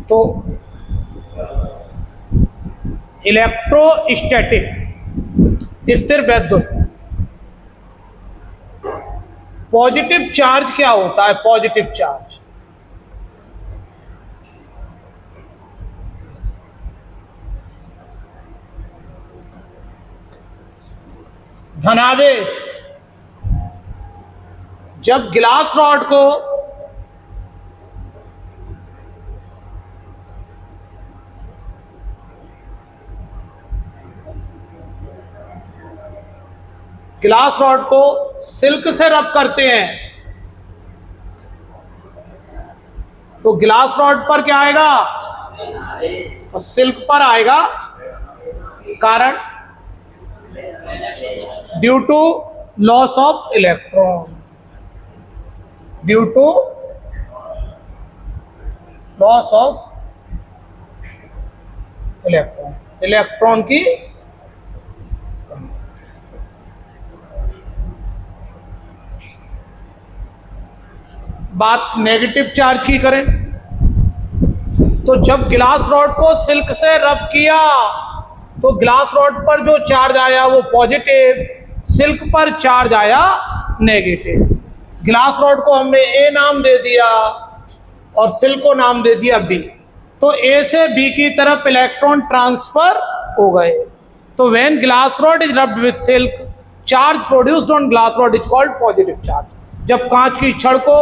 तो इलेक्ट्रोस्टैटिक स्थिर वैद्युत, पॉजिटिव चार्ज क्या होता है? पॉजिटिव चार्ज धनावेश। जब गिलास रॉड को सिल्क से रब करते हैं तो गिलास रॉड पर क्या आएगा? और सिल्क पर आएगा कारण due to loss of electron, due to loss of electron की बात नेगेटिव चार्ज की करें तो जब गिलास रॉड को सिल्क से रब किया तो गिलास रॉड पर जो चार्ज आया वो पॉजिटिव, सिल्क पर चार्ज आया नेगेटिव। गिलास रॉड को हमने ए नाम दे दिया और सिल्क को नाम दे दिया बी, तो ए से बी की तरफ इलेक्ट्रॉन ट्रांसफर हो गए। तो when glass rod is rubbed with silk, charge produced on glass rod is called positive charge. जब कांच की छड़ को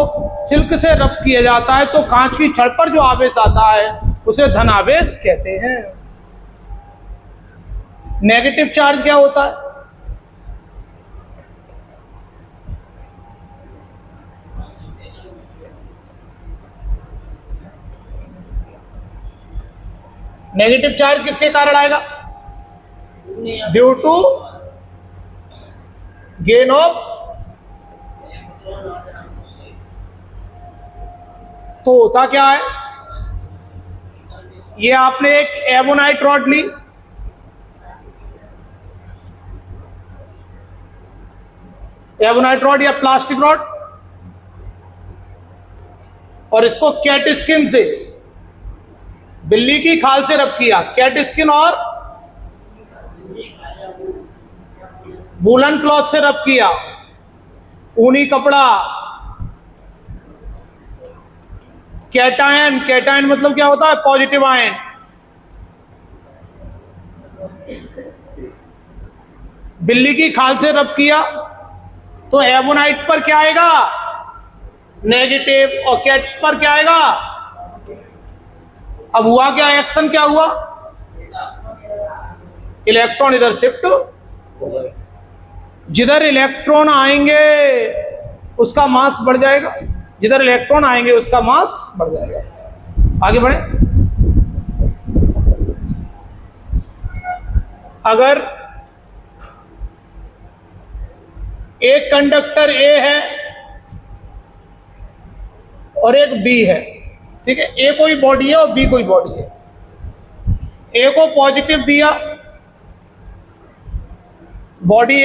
सिल्क से रब किया जाता है तो कांच की छड़ पर जो आवेश आता है उसे धनावेश कहते हैं। नेगेटिव चार्ज क्या होता है? नेगेटिव चार्ज किसके कारण आएगा? ड्यू टू गेन ऑफ, तो होता क्या है? ये आपने एक एबोनाइट रॉड ली, एबोनाइट रॉड या प्लास्टिक रॉड, और इसको कैट स्किन से, बिल्ली की खाल से रब किया। कैट स्किन और वूलन क्लॉथ से रब किया, ऊनी कपड़ा। कैटायन, कैटायन मतलब क्या होता है? Positive ion. बिल्ली की खाल से रब किया तो एबोनाइट पर क्या आएगा? नेगेटिव। और कैट पर क्या आएगा? अब हुआ क्या? एक्शन क्या हुआ? इलेक्ट्रॉन इधर शिफ्ट हो गए। जिधर इलेक्ट्रॉन आएंगे उसका मास बढ़ जाएगा, जिधर इलेक्ट्रॉन आएंगे उसका मास बढ़ जाएगा। आगे बढ़े। अगर एक कंडक्टर ए है और एक बी है, ठीक है, ए कोई बॉडी है और बी कोई बॉडी है। ए को पॉजिटिव दिया, बॉडी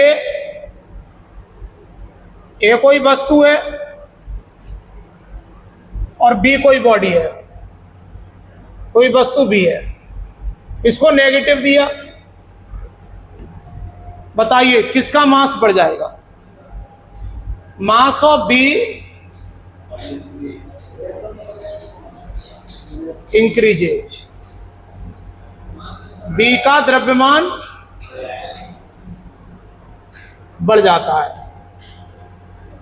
ए कोई वस्तु है और बी कोई बॉडी है, कोई वस्तु भी है। इसको नेगेटिव दिया, बताइए किसका मास बढ़ जाएगा? Mass of B increases, B का द्रव्यमान बढ़ जाता है।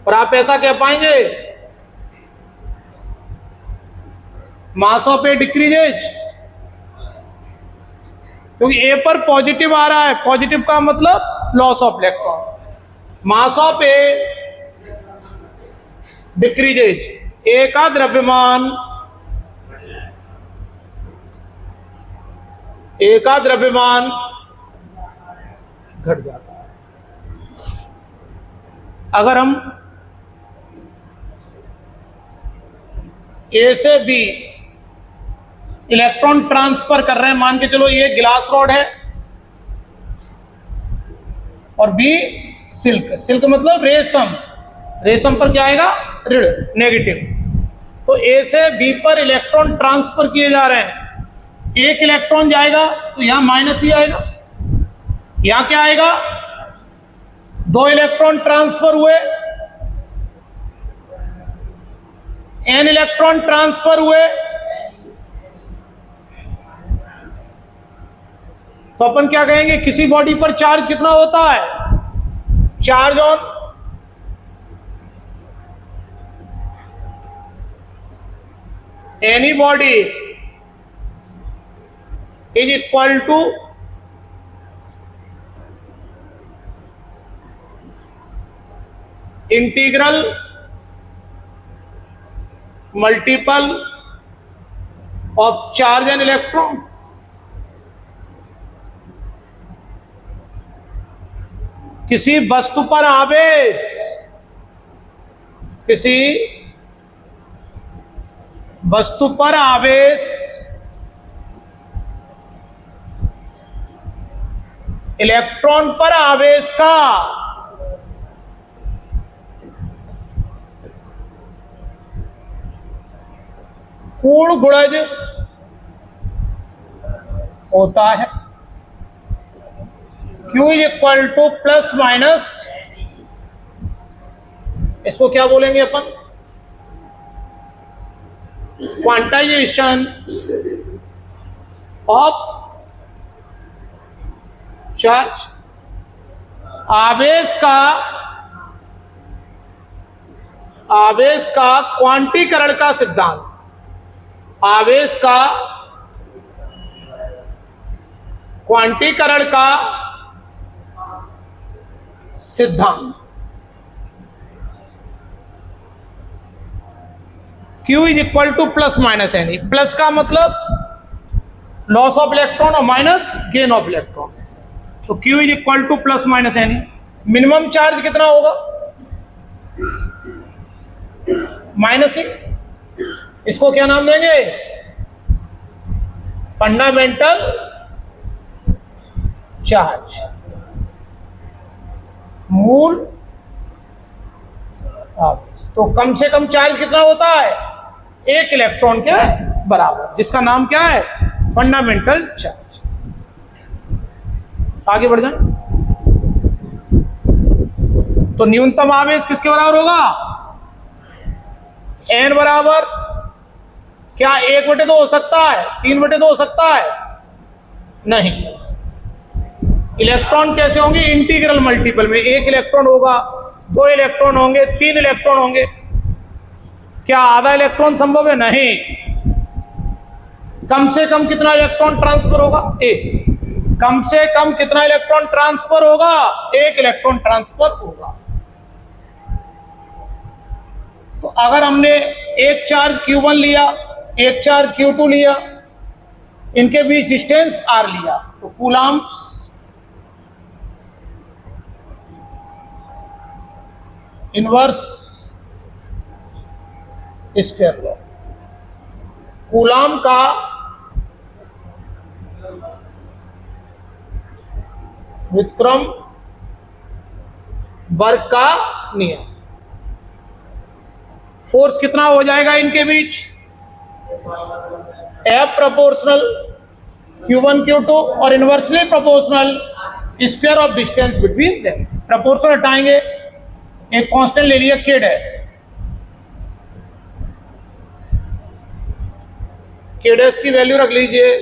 और आप ऐसा कह पाएंगे मास ऑफ ए डिक्रीजेज, क्योंकि ए पर पॉजिटिव आ रहा है। पॉजिटिव का मतलब loss of electron. Mass of A decreases, A का द्रव्यमान, ए का द्रव्यमान घट जाता है। अगर हम ए से बी इलेक्ट्रॉन ट्रांसफर कर रहे हैं, मान के चलो ये ग्लास रॉड है और बी सिल्क। सिल्क मतलब रेशम, रेशम पर क्या आएगा? ऋण, नेगेटिव। तो ए से बी पर इलेक्ट्रॉन ट्रांसफर किए जा रहे हैं। एक इलेक्ट्रॉन जाएगा तो यहां माइनस ही आएगा, यहां क्या आएगा, 2 इलेक्ट्रॉन ट्रांसफर हुए, n इलेक्ट्रॉन ट्रांसफर हुए, तो अपन क्या कहेंगे, किसी बॉडी पर चार्ज कितना होता है, charge on any body is equal to integral multiple of charge and electron. किसी वस्तु पर आवेश, किसी वस्तु पर आवेश इलेक्ट्रॉन पर आवेश का पूर्ण गुणज होता है। Q is equal two plus minus, इसको क्या बोलेंगे अपन, क्वांटाइजेशन ऑफ चार्ज। आवेश का क्वांटीकरण का सिद्धांत, आवेश का क्वांटीकरण का सिद्धांत। Q is equal two plus minus any, plus का मतलब लॉस ऑफ इलेक्ट्रॉन और माइनस गेन ऑफ इलेक्ट्रॉन, तो Q is equal two plus minus any. Minimum charge कितना होगा, माइनस ही, इसको क्या नाम देंगे, फंडामेंटल चार्ज, मूल आवेश। तो कम से कम चार्ज कितना होता है, 1 इलेक्ट्रॉन के बराबर, जिसका नाम क्या है, फंडामेंटल चार्ज। आगे बढ़ जाए, तो न्यूनतम आवेश किसके बराबर होगा, n बराबर क्या 1/2 हो सकता है, 3/2 हो सकता है, नहीं। इलेक्ट्रॉन कैसे होंगे, इंटीग्रल मल्टीपल में, 1 इलेक्ट्रॉन होगा, 2 इलेक्ट्रॉन होंगे, 3 इलेक्ट्रॉन होंगे। क्या आधा इलेक्ट्रॉन संभव है, नहीं। कम से कम कितना इलेक्ट्रॉन ट्रांसफर होगा, 1। कम से कम कितना इलेक्ट्रॉन ट्रांसफर होगा, 1 इलेक्ट्रॉन ट्रांसफर होगा। तो अगर हमने एक चार्ज Q1 लिया, एक चार्ज Q2 लिया, इनके बीच डिस्टेंस r लिया, तो Coulomb's inverse square law, coulomb का व्युत्क्रम वर्ग का नियम। फोर्स कितना हो जाएगा इनके बीच, F प्रोपोर्शनल Q1 Q2 और inversely proportional square of distance between them. Proportional हटाएंगे, एक कांस्टेंट ले लिया K डैश, K डैश की वैल्यू रख लीजिए,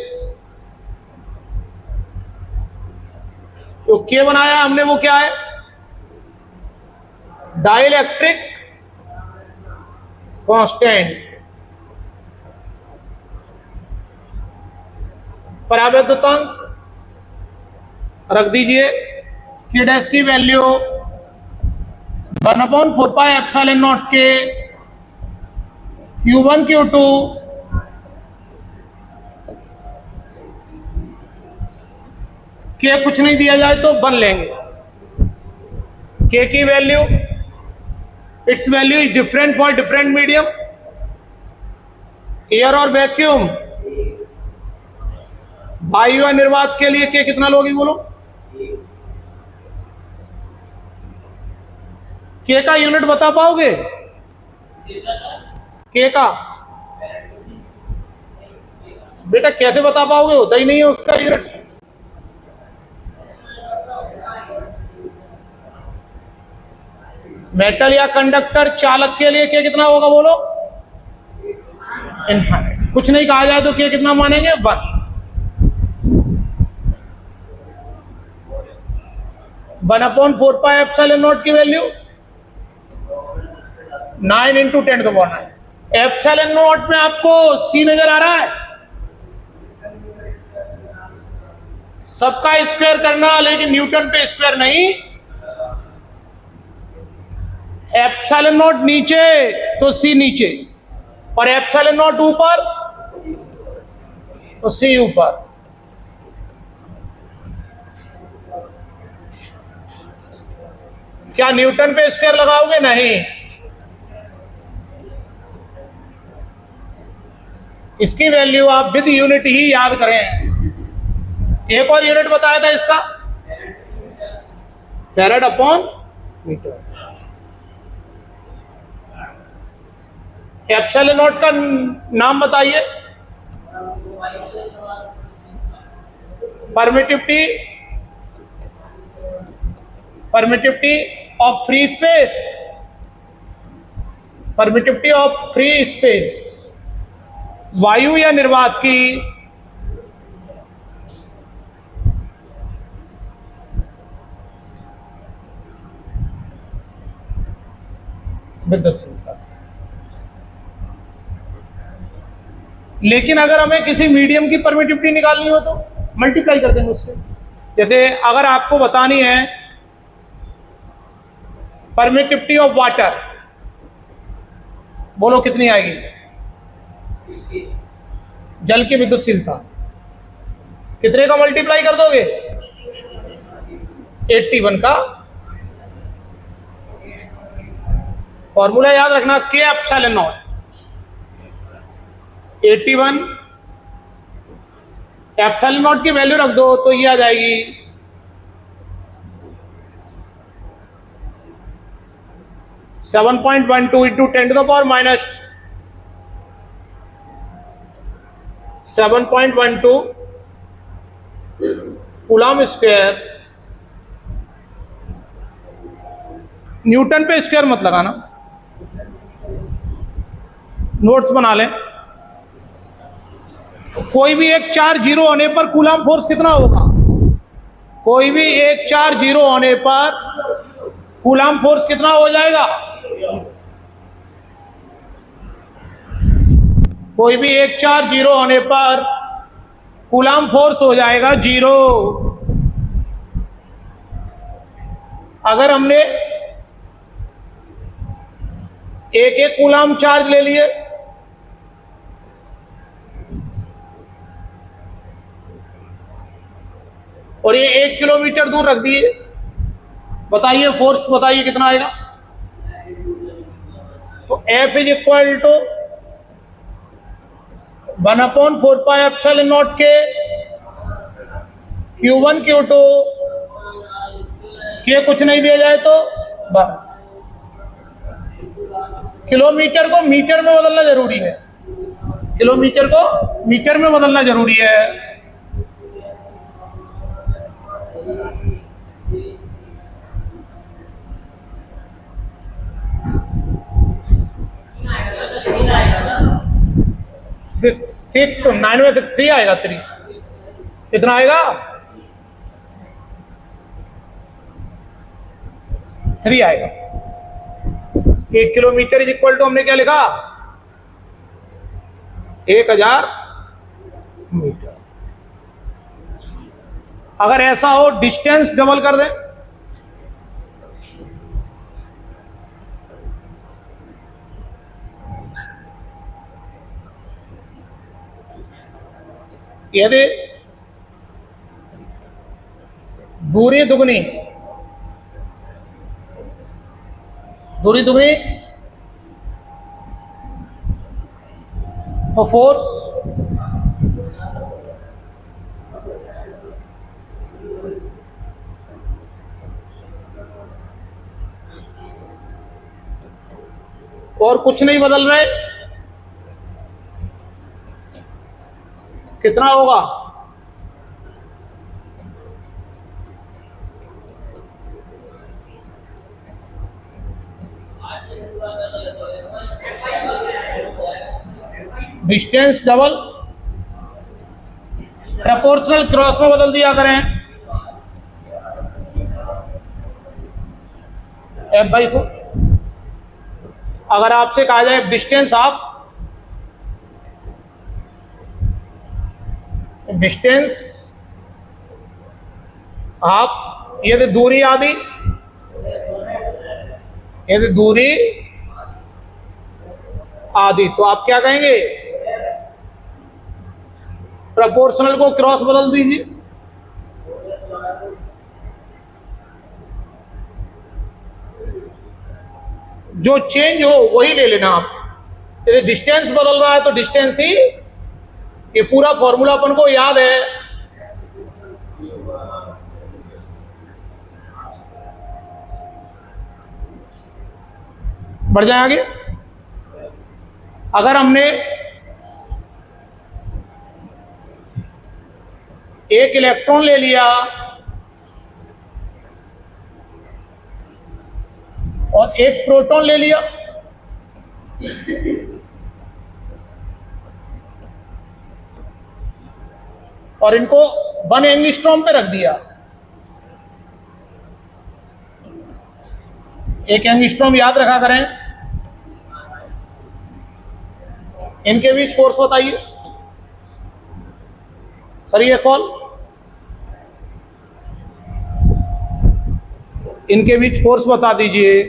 तो K बनाया हमने वो क्या है, डाइलेक्ट्रिक कांस्टेंट। परावैद्युतांक रख दीजिए, K डैश की वैल्यू 1/4πε0 के Q1 Q2 K कुछ नहीं दिया जाए तो बन लेंगे। K की value, it's value is different for different medium, air और वैक्यूम। वायु और निर्वात के लिए K कितना लोगी बोलो, K का यूनिट बता पाओगे, K का बेटा कैसे बता पाओगे, होता ही नहीं है उसका यूनिट। मेटल या कंडक्टर चालक के लिए के कितना होगा बोलो? इनफाइनाइट। कुछ नहीं कहा जाए तो के कितना मानेंगे? 1। 1/4 पाई एप्सिलॉन नॉट की वैल्यू 9 × 10⁹। एप्सिलॉन नॉट में आपको सी नजर आ रहा है? सबका स्क्वायर करना, लेकिन न्यूटन पे स्क्वायर नहीं। एप्सिलॉन नॉट नीचे तो सी नीचे, और एप्सिलॉन नॉट ऊपर तो सी ऊपर। क्या न्यूटन पे स्क्वायर लगाओगे? नहीं। इसकी वैल्यू आप विद यूनिट ही याद करें। एक और यूनिट बताया था इसका, Farad/मीटर। एप्सिलॉन नॉट का नाम बताइए। Permittivity of free space. Permittivity of free space वायु या निर्वात की विद्युत। लेकिन अगर हमें किसी मीडियम की परमिटिविटी निकालनी हो तो मल्टीप्लाई कर देंगे उससे। जैसे अगर आपको बतानी है परमिटिविटी ऑफ वाटर, बोलो कितनी आएगी? जल की विद्युतशीलता कितने का मल्टीप्लाई कर दोगे? 81 का। फॉर्मूला याद रखना, के एप्सिलॉन नॉट 81 एप्सिलॉन नॉट की वैल्यू रख दो तो ये आ जाएगी 7.12 × 10⁻⁻7.12 कूलम स्क्वायर। न्यूटन पे स्क्वायर मत लगाना, नोट्स बना लें। कोई भी एक चार्ज जीरो होने पर कूलम फोर्स कितना होगा? कोई भी एक चार्ज जीरो होने पर कूलम फोर्स कितना हो जाएगा? कोई भी एक चार्ज जीरो होने पर कूलम फोर्स हो जाएगा 0। अगर हमने एक कूलम चार्ज ले लिए और ये 1 किलोमीटर दूर रख दिए, बताइए फोर्स बताइए कितना आएगा? तो F = 1/4 पाई एप्सिलॉन नॉट के Q1 Q2 के कुछ नहीं दिया जाए तो किलोमीटर को मीटर में बदलना जरूरी है। किलोमीटर को मीटर में बदलना जरूरी है। सिक्स 9 में से 3 आएगा। 3 कितना आएगा? 3 आएगा। 1 किलोमीटर = हमने क्या लिखा? 1000 मीटर। अगर ऐसा हो डिस्टेंस डबल कर दें, यदि दूरी दुगनी तो फोर्स और कुछ नहीं बदल रहे, कितना होगा? डिस्टेंस डबल प्रोपोर्शनल क्रॉस में बदल दिया करें एफ बाई को। अगर आपसे कहा जाए डिस्टेंस आप यदि दूरी आदि, यदि दूरी आदि, तो आप क्या कहेंगे? प्रोपोर्शनल को क्रॉस बदल दीजिए। जो चेंज हो वही ले लेना आप। यदि डिस्टेंस बदल रहा है तो डिस्टेंस ही, ये पूरा फॉर्मूला अपन को याद है। बढ़ जाए आगे। अगर हमने एक इलेक्ट्रॉन ले लिया और एक प्रोटॉन ले लिया, और इनको 1 एंगस्ट्रॉम पे रख दिया, 1 एंगस्ट्रॉम याद रखा करें। इनके बीच फोर्स बताइए। करिए सॉल्व। इनके बीच फोर्स बता दीजिए।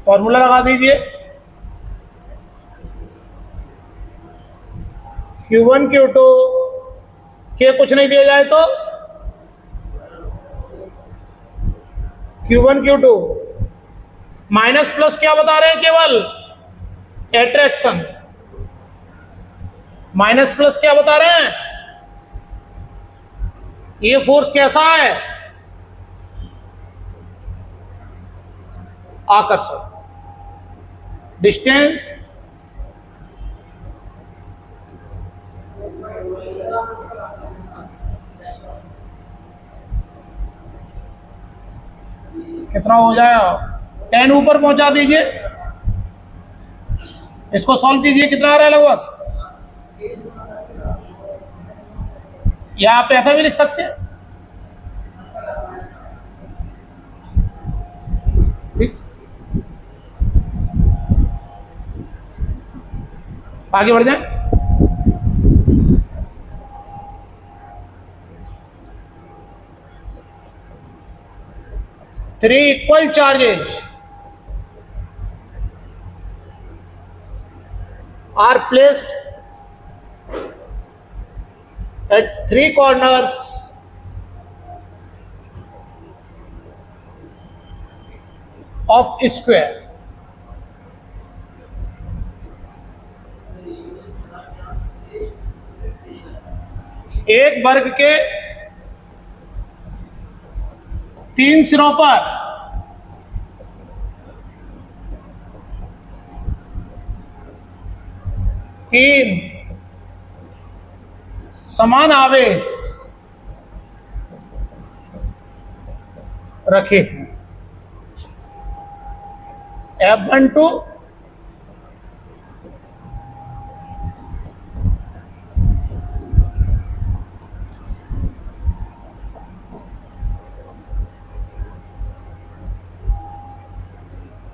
फॉर्मूला लगा दीजिए। Q1 Q2 के कुछ नहीं दिया जाए तो Q1 Q2 माइनस प्लस क्या बता रहे हैं? केवल एट्रैक्शन। माइनस प्लस क्या बता रहे हैं? ये फोर्स कैसा है? आकर्षण। डिस्टेंस कितना हो जाएगा? 10 ऊपर पहुंचा दीजिए। इसको सॉल्व कीजिए। कितना आ रहा है लगभग? या आप ऐसा भी लिख सकते हैं। ठीक, आगे बढ़ जाए। Three equal charges are placed at 3 corners of square. एक वर्ग के 3 सिरों पर तीन समान आवेश रखे हैं। F12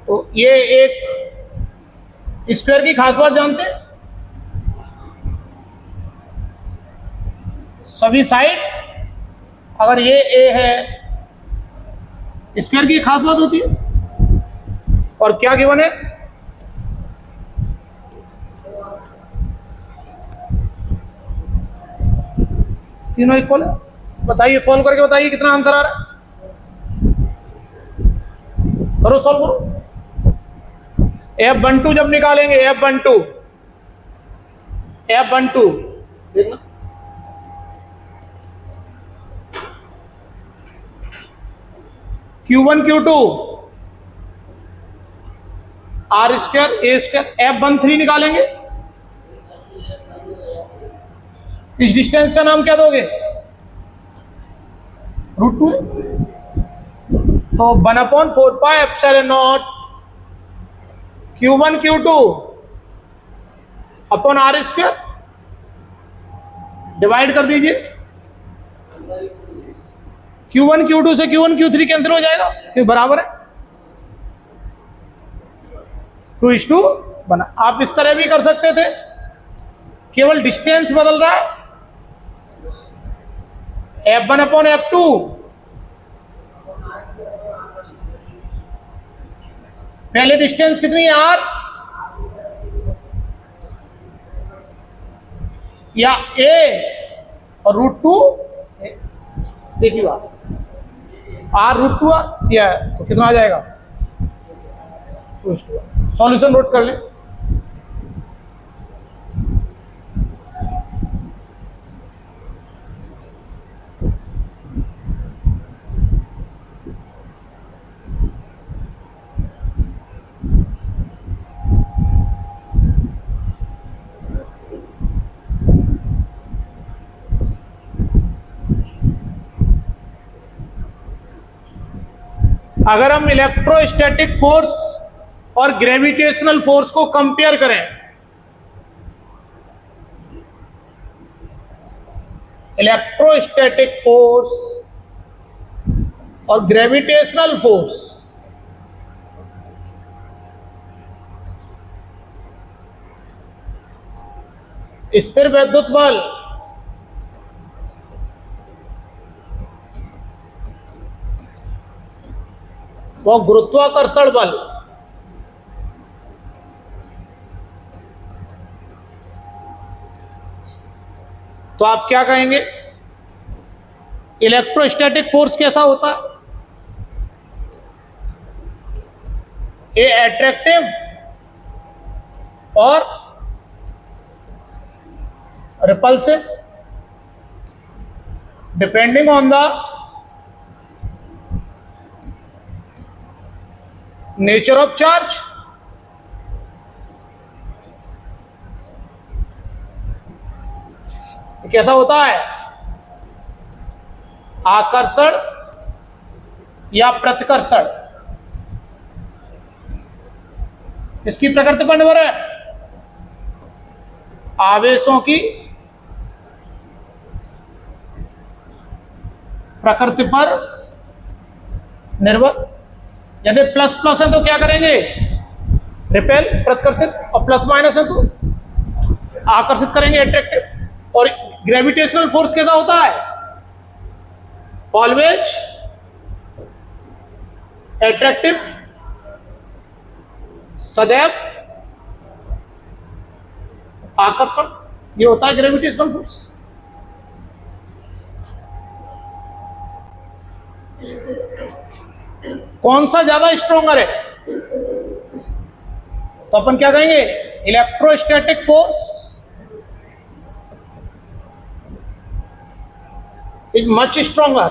तो ये एक स्क्वायर की खास बात जानते हैं? सभी साइड, अगर ये ए है, स्क्वायर की खास बात होती है। और क्या गिवन है? तीनों इक्वल है। बताइए, सॉल्व करके बताइए कितना आंसर आ रहा है। करो, सॉल्व करो। F12 जब निकालेंगे, F12 F12 देखना, Q1 Q2 R square A square, F13 निकालेंगे। इस डिस्टेंस का नाम क्या दोगे? √2। तो 1/4πε0 Q1 Q2 upon R square, divide कर दीजिए। Q1 Q2 से Q1 Q3 कैंसिल हो जाएगा, क्योंकि बराबर है, 2:2 बना। आप इस तरह भी कर सकते थे, केवल डिस्टेंस बदल रहा है, F1/F2 पहले डिस्टेंस कितनी है R या A और √2, देखिए बात, R √2 या तो कितना आ जाएगा, सॉल्यूशन नोट कर ले। अगर हम इलेक्ट्रोस्टैटिक फोर्स और ग्रेविटेशनल फोर्स को कंपेयर करें, इलेक्ट्रोस्टैटिक फोर्स और ग्रेविटेशनल फोर्स, स्थिर वैद्युत बल व गुरुत्वाकर्षण बल, तो आप क्या कहेंगे? इलेक्ट्रोस्टैटिक फोर्स कैसा होता है? ए अट्रैक्टिव और repulsive, depending on the nature of charge. कैसा होता है? आकर्षण या प्रतिकर्षण, इसकी प्रकृति पर निर्भर है, आवेशों की प्रकृति पर निर्भर। यदि प्लस प्लस है तो क्या करेंगे? रिपेल, प्रतिकर्षित, और प्लस माइनस है तो आकर्षित करेंगे, अट्रैक्टिव। और ग्रेविटेशनल फोर्स कैसा होता है? ऑलवेज अट्रैक्टिव, सदैव आकर्षण, ये होता है ग्रेविटेशनल फोर्स। कौन सा ज्यादा स्ट्रॉन्गर है? तो अपन क्या कहेंगे? Electrostatic force is much stronger,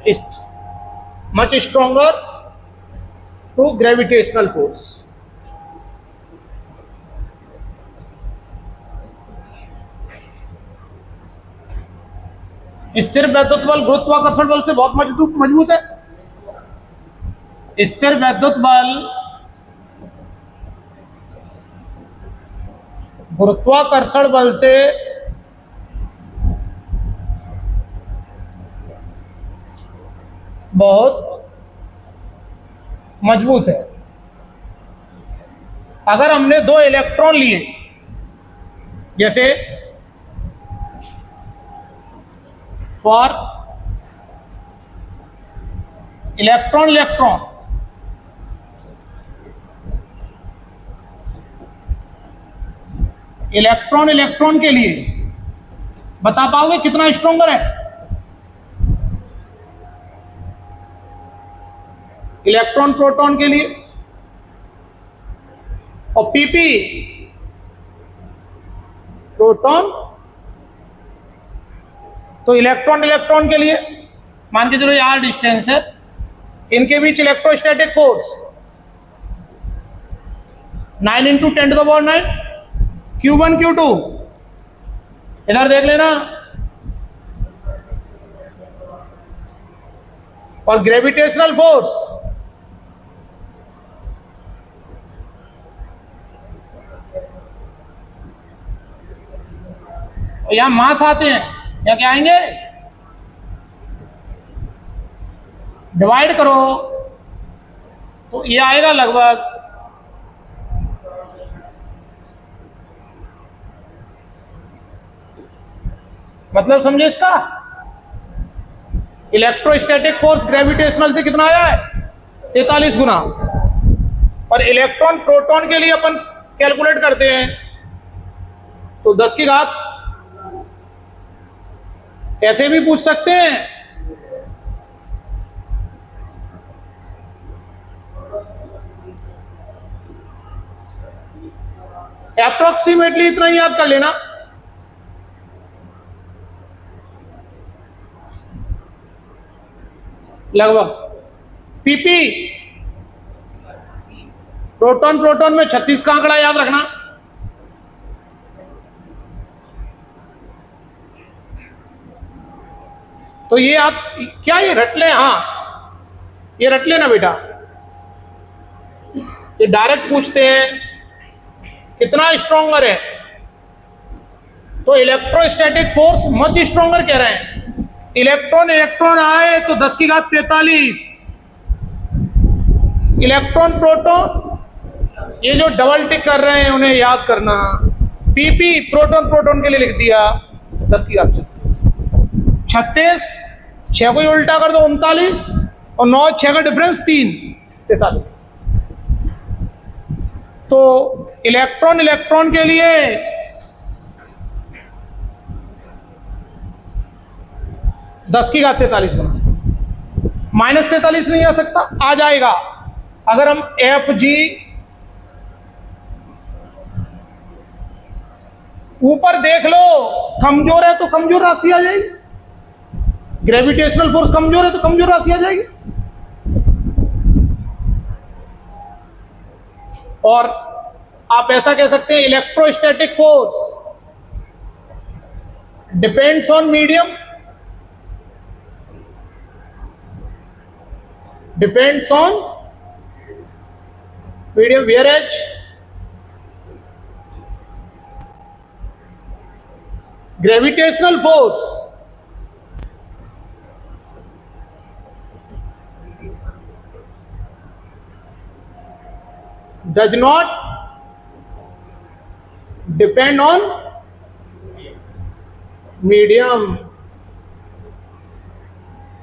is much stronger to gravitational force. स्थिर वैद्युत बल गुरुत्वाकर्षण बल से बहुत मजबूत है। स्थिर वैद्युत बल गुरुत्वाकर्षण बल से बहुत मजबूत है। अगर हमने दो इलेक्ट्रॉन लिए, जैसे for electron electron, electron electron के लिए बता पाओगे कितना स्ट्रॉन्गर है? इलेक्ट्रॉन प्रोटॉन के लिए और Pp प्रोटॉन। तो इलेक्ट्रॉन इलेक्ट्रॉन के लिए मान के चलो ये r डिस्टेंस है, इनके बीच इलेक्ट्रोस्टैटिक फोर्स 9 × 10⁻⁹ Q1 Q2। इधर देख लेना। और ग्रेविटेशनल फोर्स यहां मास आते हैं, या क्या आएंगे, डिवाइड करो तो ये आएगा लगभग मतलब समझे इसका, इलेक्ट्रोस्टैटिक फोर्स ग्रेविटेशनल से कितना आया है 43 गुना। और इलेक्ट्रॉन प्रोटॉन के लिए अपन कैलकुलेट करते हैं तो 10 की घात कैसे भी पूछ सकते हैं। अप्रोक्सीमेटली इतना ही याद कर लेना। लगभग Pp प्रोटॉन प्रोटॉन में 36 का आंकड़ा याद रखना। तो ये आप क्या ये रट ले, हाँ ये रट लेना बेटा, ये डायरेक्ट पूछते हैं कितना स्ट्रॉन्गर है, तो इलेक्ट्रोस्टैटिक फोर्स मच स्ट्रॉन्गर कह रहे हैं। इलेक्ट्रॉन इलेक्ट्रॉन आए तो 10 की घात 43, इलेक्ट्रॉन प्रोटॉन ये जो डबल टिक कर रहे हैं उन्हें याद करना। Pp प्रोटॉन प्रोटॉन के लिए लिख दिया 10 की घात 36, 6 को उल्टा कर दो 39, और 9 6 का डिफरेंस 3 43। तो इलेक्ट्रॉन इलेक्ट्रॉन के लिए दस की घात 43 गुना, -43 नहीं आ सकता, आ जाएगा अगर हम Fg ऊपर देख लो, कमजोर है तो कमजोर राशि आ जाएगी, ग्रेविटेशनल फोर्स कमजोर है तो कमजोर राशि आ जाएगी। और आप ऐसा कह सकते हैं electrostatic force depends on medium, depends on medium, whereas gravitational force does not depend on medium।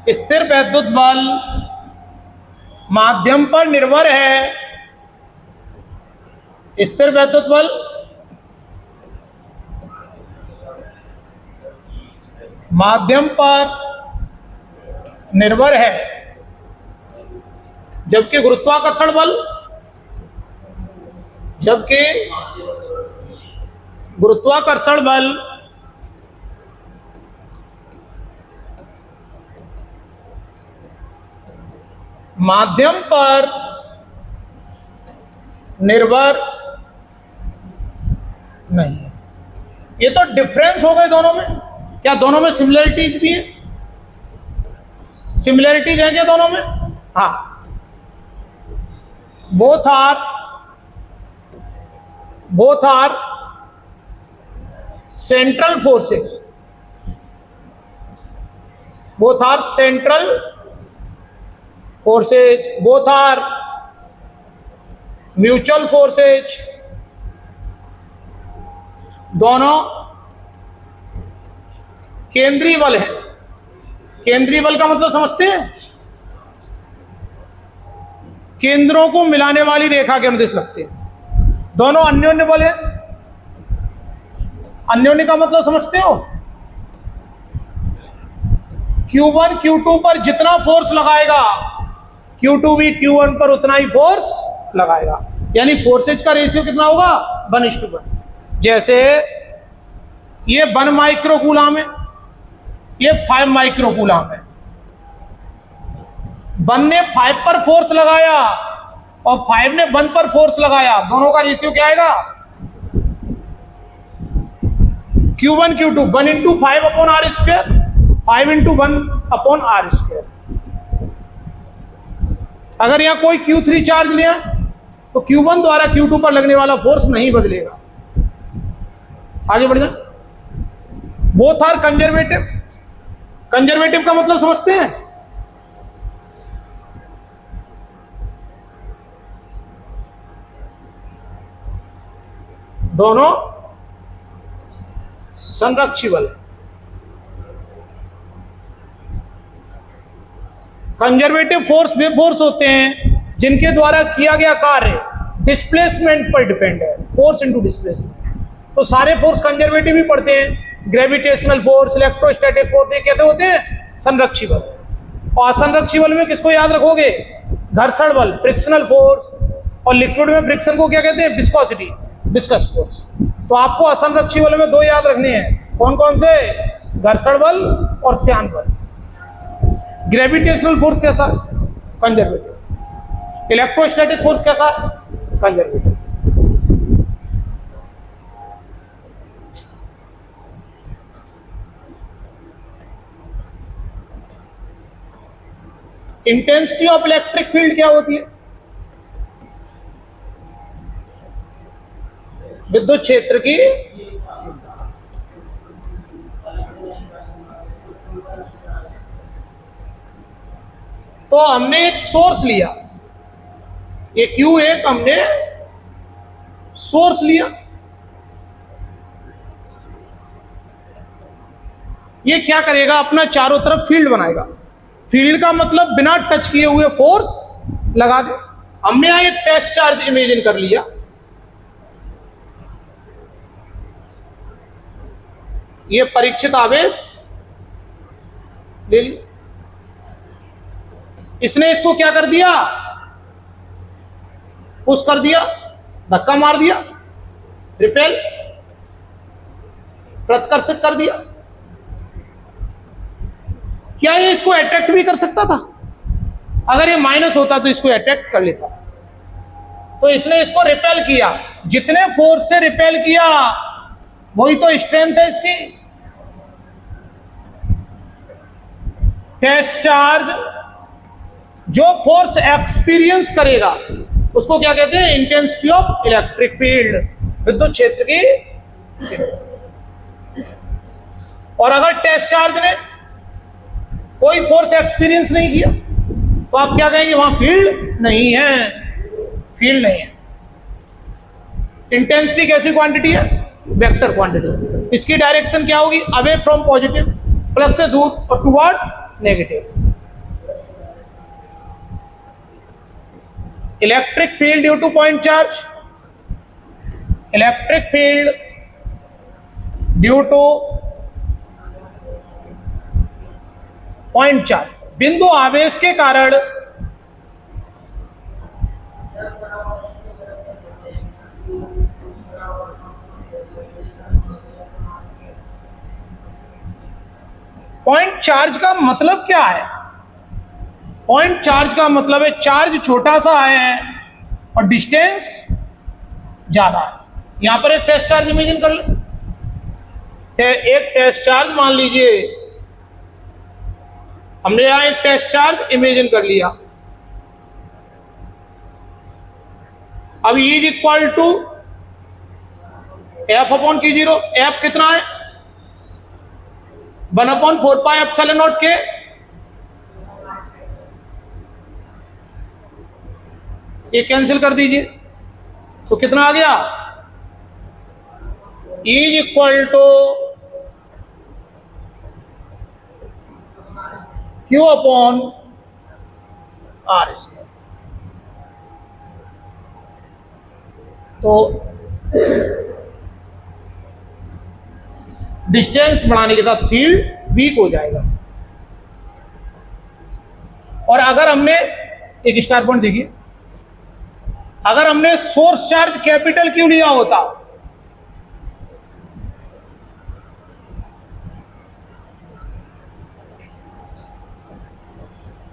स्थिर वैद्युत बल माध्यम पर निर्भर है, स्थिर वैद्युत बल माध्यम पर निर्भर है, जबकि गुरुत्वाकर्षण बल माध्यम पर निर्भर नहीं है। ये तो डिफरेंस हो गए दोनों में। क्या दोनों में सिमिलरिटीज भी है? सिमिलरिटीज है क्या दोनों में? हाँ, both are central forces, both are central forces, both are mutual forces, दोनों केंद्रीय बल है। केंद्रीय बल का मतलब समझते हैं? केंद्रों को मिलाने वाली रेखा के अनुदेश लगते हैं। दोनों अन्योन्य बल है। अन्योन्य का मतलब समझते हो? Q1 Q2 पर जितना फोर्स लगाएगा Q2 भी Q1 पर उतना ही फोर्स लगाएगा। यानी फोर्सेज का रेशियो कितना होगा 1:1। जैसे ये 1 माइक्रो कूलम है, ये 5 माइक्रो कूलम है। 1 ने 5 पर फोर्स लगाया और 5 ने 1 पर फोर्स लगाया, दोनों का रेशियो क्या आएगा Q1 Q2 1 × 5/r², 5 × 1/r²। अगर यहां कोई Q3 चार्ज लिया तो Q1 द्वारा Q2 पर लगने वाला फोर्स नहीं बदलेगा। आगे बढ़ जाए। Both are conservative. कंजर्वेटिव का मतलब समझते हैं? दोनों संरक्षिबल। कंजर्वेटिव फोर्स वे फोर्स होते हैं जिनके द्वारा किया गया कार्य डिस्प्लेसमेंट पर डिपेंड है, फोर्स इनटू डिस्प्लेसमेंट। तो सारे फोर्स कंजर्वेटिव ही पढ़ते हैं, ग्रेविटेशनल फोर्स, इलेक्ट्रोस्टैटिक फोर्स, ये कहते होते हैं संरक्षिबल। और असंरक्षिबल में किसको याद रखोगे? घर्षण बल, फ्रिक्शनल फोर्स। और लिक्विड में फ्रिक्शन को क्या कहते हैं? Viscosity, viscous force. तो आपको असंरक्षिबल में 2 याद रखने हैं। कौन कौन से? घर्षण बल और श्यान बल। ग्रेविटेशनल फोर्स कैसा है? कंजर्वेटिव। इलेक्ट्रोस्टैटिक फोर्स कैसा है? Conservative. Intensity of electric field क्या होती है? विद्युत क्षेत्र की तो हमने एक सोर्स लिया, ये Q1 हमने सोर्स लिया। ये क्या करेगा? अपना चारों तरफ फील्ड बनाएगा। फील्ड का मतलब बिना टच किए हुए फोर्स लगा दे। हमने यहां एक टेस्ट चार्ज इमेजिन कर लिया। ये परीक्षित आवेश ले लिया। इसने इसको क्या कर दिया? पुश कर दिया, धक्का मार दिया, रिपेल, प्रतिकर्षित कर दिया। क्या ये इसको अट्रैक्ट भी कर सकता था? अगर ये माइनस होता तो इसको अट्रैक्ट कर लेता। तो इसने इसको रिपेल किया। जितने फोर्स से रिपेल किया वही तो स्ट्रेंथ है इसकी। टेस्ट चार्ज जो फोर्स एक्सपीरियंस करेगा उसको क्या कहते हैं? इंटेंसिटी ऑफ इलेक्ट्रिक फील्ड, विद्युत क्षेत्र की। और अगर टेस्ट चार्ज ने कोई फोर्स एक्सपीरियंस नहीं किया तो आप क्या कहेंगे? वहां फील्ड नहीं है, फील्ड नहीं है। इंटेंसिटी कैसी क्वांटिटी है? Vector quantity. इसकी डायरेक्शन क्या होगी? अवे फ्रॉम पॉजिटिव, प्लस से दूर, और towards negative. Electric field due to point charge, electric field due to point charge, बिंदु आवेश के कारण पॉइंट चार्ज का मतलब क्या है? पॉइंट चार्ज का मतलब है चार्ज छोटा सा है और डिस्टेंस ज्यादा है। यहां पर एक टेस्ट चार्ज इमेजिन कर ले। एक टेस्ट चार्ज मान लीजिए, हमने यहां एक टेस्ट चार्ज इमेजिन कर लिया। अब E is equal to F/Q0। F कितना है? 1/4πε0 के। ये कैंसिल कर दीजिए तो कितना आ गया? E is equal to Q/r²। तो डिस्टेंस बढ़ाने के साथ फील्ड वीक हो जाएगा। और अगर हमने एक स्टार पॉइंट देखिए, अगर हमने सोर्स चार्ज कैपिटल क्यू लिया होता,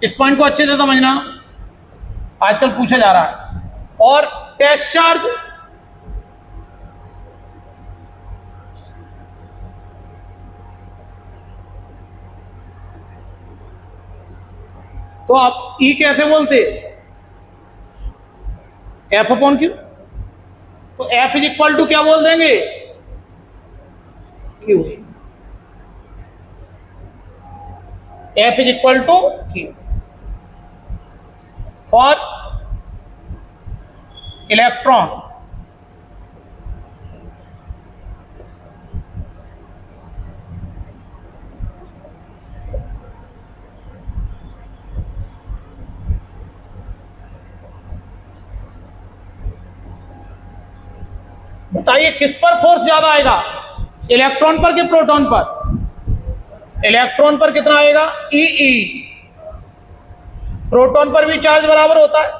इस पॉइंट को अच्छे से समझना, आजकल पूछा जा रहा है। और टेस्ट चार्ज तो आप ई कैसे बोलते, एफ अपॉन क्यू, तो एफ इज इक्वल टू क्या बोल देंगे, Q. F is equal to Q for electron. बताइए किस पर फोर्स ज्यादा आएगा, इलेक्ट्रॉन पर कि प्रोटॉन पर? इलेक्ट्रॉन पर कितना आएगा, ई। प्रोटॉन पर भी चार्ज बराबर होता है,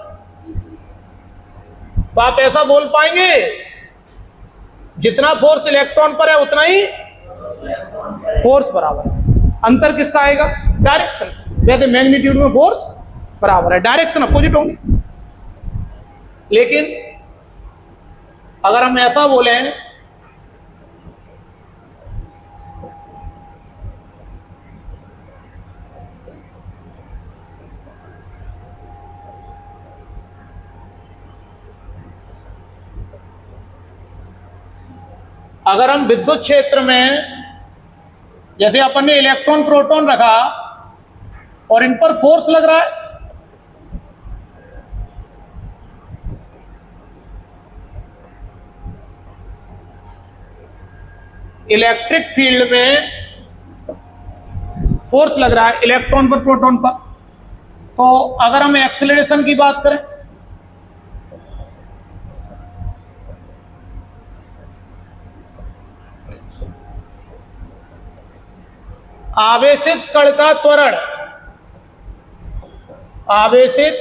तो आप ऐसा बोल पाएंगे जितना फोर्स इलेक्ट्रॉन पर है उतना ही फोर्स बराबर है। अंतर किसका आएगा, डायरेक्शन। वैसे मैग्नीट्यूड में फोर्स बराबर है, डायरेक्शन अपोजिट होंगी। लेकिन अगर हम ऐसा बोले, अगर हम विद्युत क्षेत्र में जैसे अपन ने इलेक्ट्रॉन प्रोटॉन रखा और इन पर फोर्स लग रहा है, इलेक्ट्रिक फील्ड में फोर्स लग रहा है इलेक्ट्रॉन पर प्रोटॉन पर, तो अगर हम एक्सेलरेशन की बात करें, आवेशित कण का त्वरण, आवेशित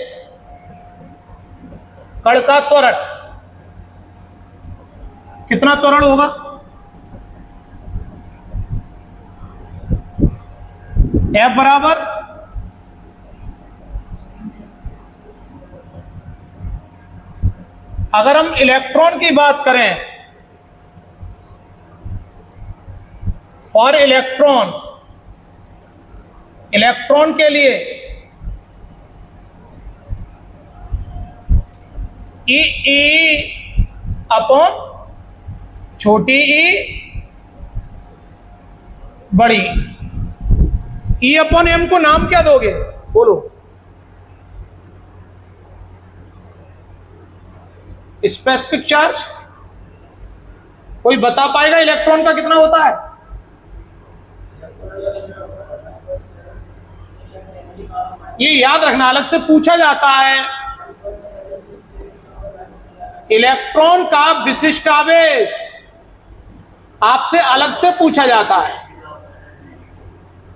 कण का त्वरण कितना त्वरण होगा, F बराबर अगर हम इलेक्ट्रॉन की बात करें और इलेक्ट्रॉन के लिए ई अपॉन छोटी ई बड़ी, ई अपॉन एम को नाम क्या दोगे, बोलो, स्पेसिफिक चार्ज। कोई बता पाएगा इलेक्ट्रॉन का कितना होता है? ये याद रखना, अलग से पूछा जाता है। इलेक्ट्रॉन का विशिष्ट आवेश आपसे अलग से पूछा जाता है,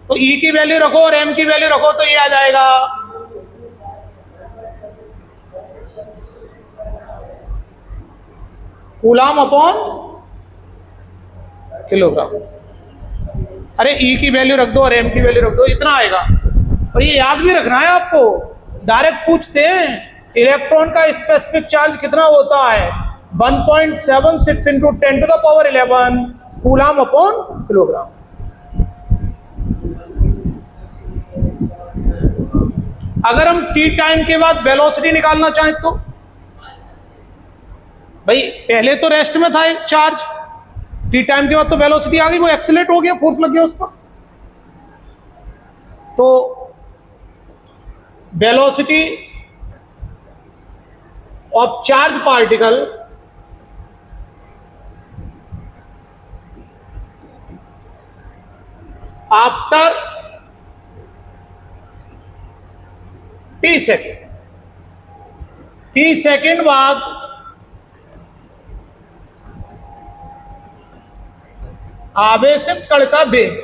तो ई की वैल्यू रखो और एम की वैल्यू रखो तो ये आ जाएगा कूलम अपॉन किलोग्राम। अरे ई की वैल्यू रख दो और एम की वैल्यू रख दो, इतना आएगा। और ये याद भी रखना है आपको, डायरेक्ट पूछते हैं इलेक्ट्रॉन का स्पेसिफिक चार्ज कितना होता है, 1.76 into 10 to the power 11 coulomb upon kilogram. अगर हम टी टाइम के बाद वेलोसिटी निकालना चाहें तो भाई पहले तो रेस्ट में था चार्ज, टी टाइम के बाद तो वेलोसिटी आ गई, वो एक्सीलरेट हो गया, फोर्स लग गया उस पर। तो velocity of charge particle after T second, T second बाद आवेशित कण का वेग,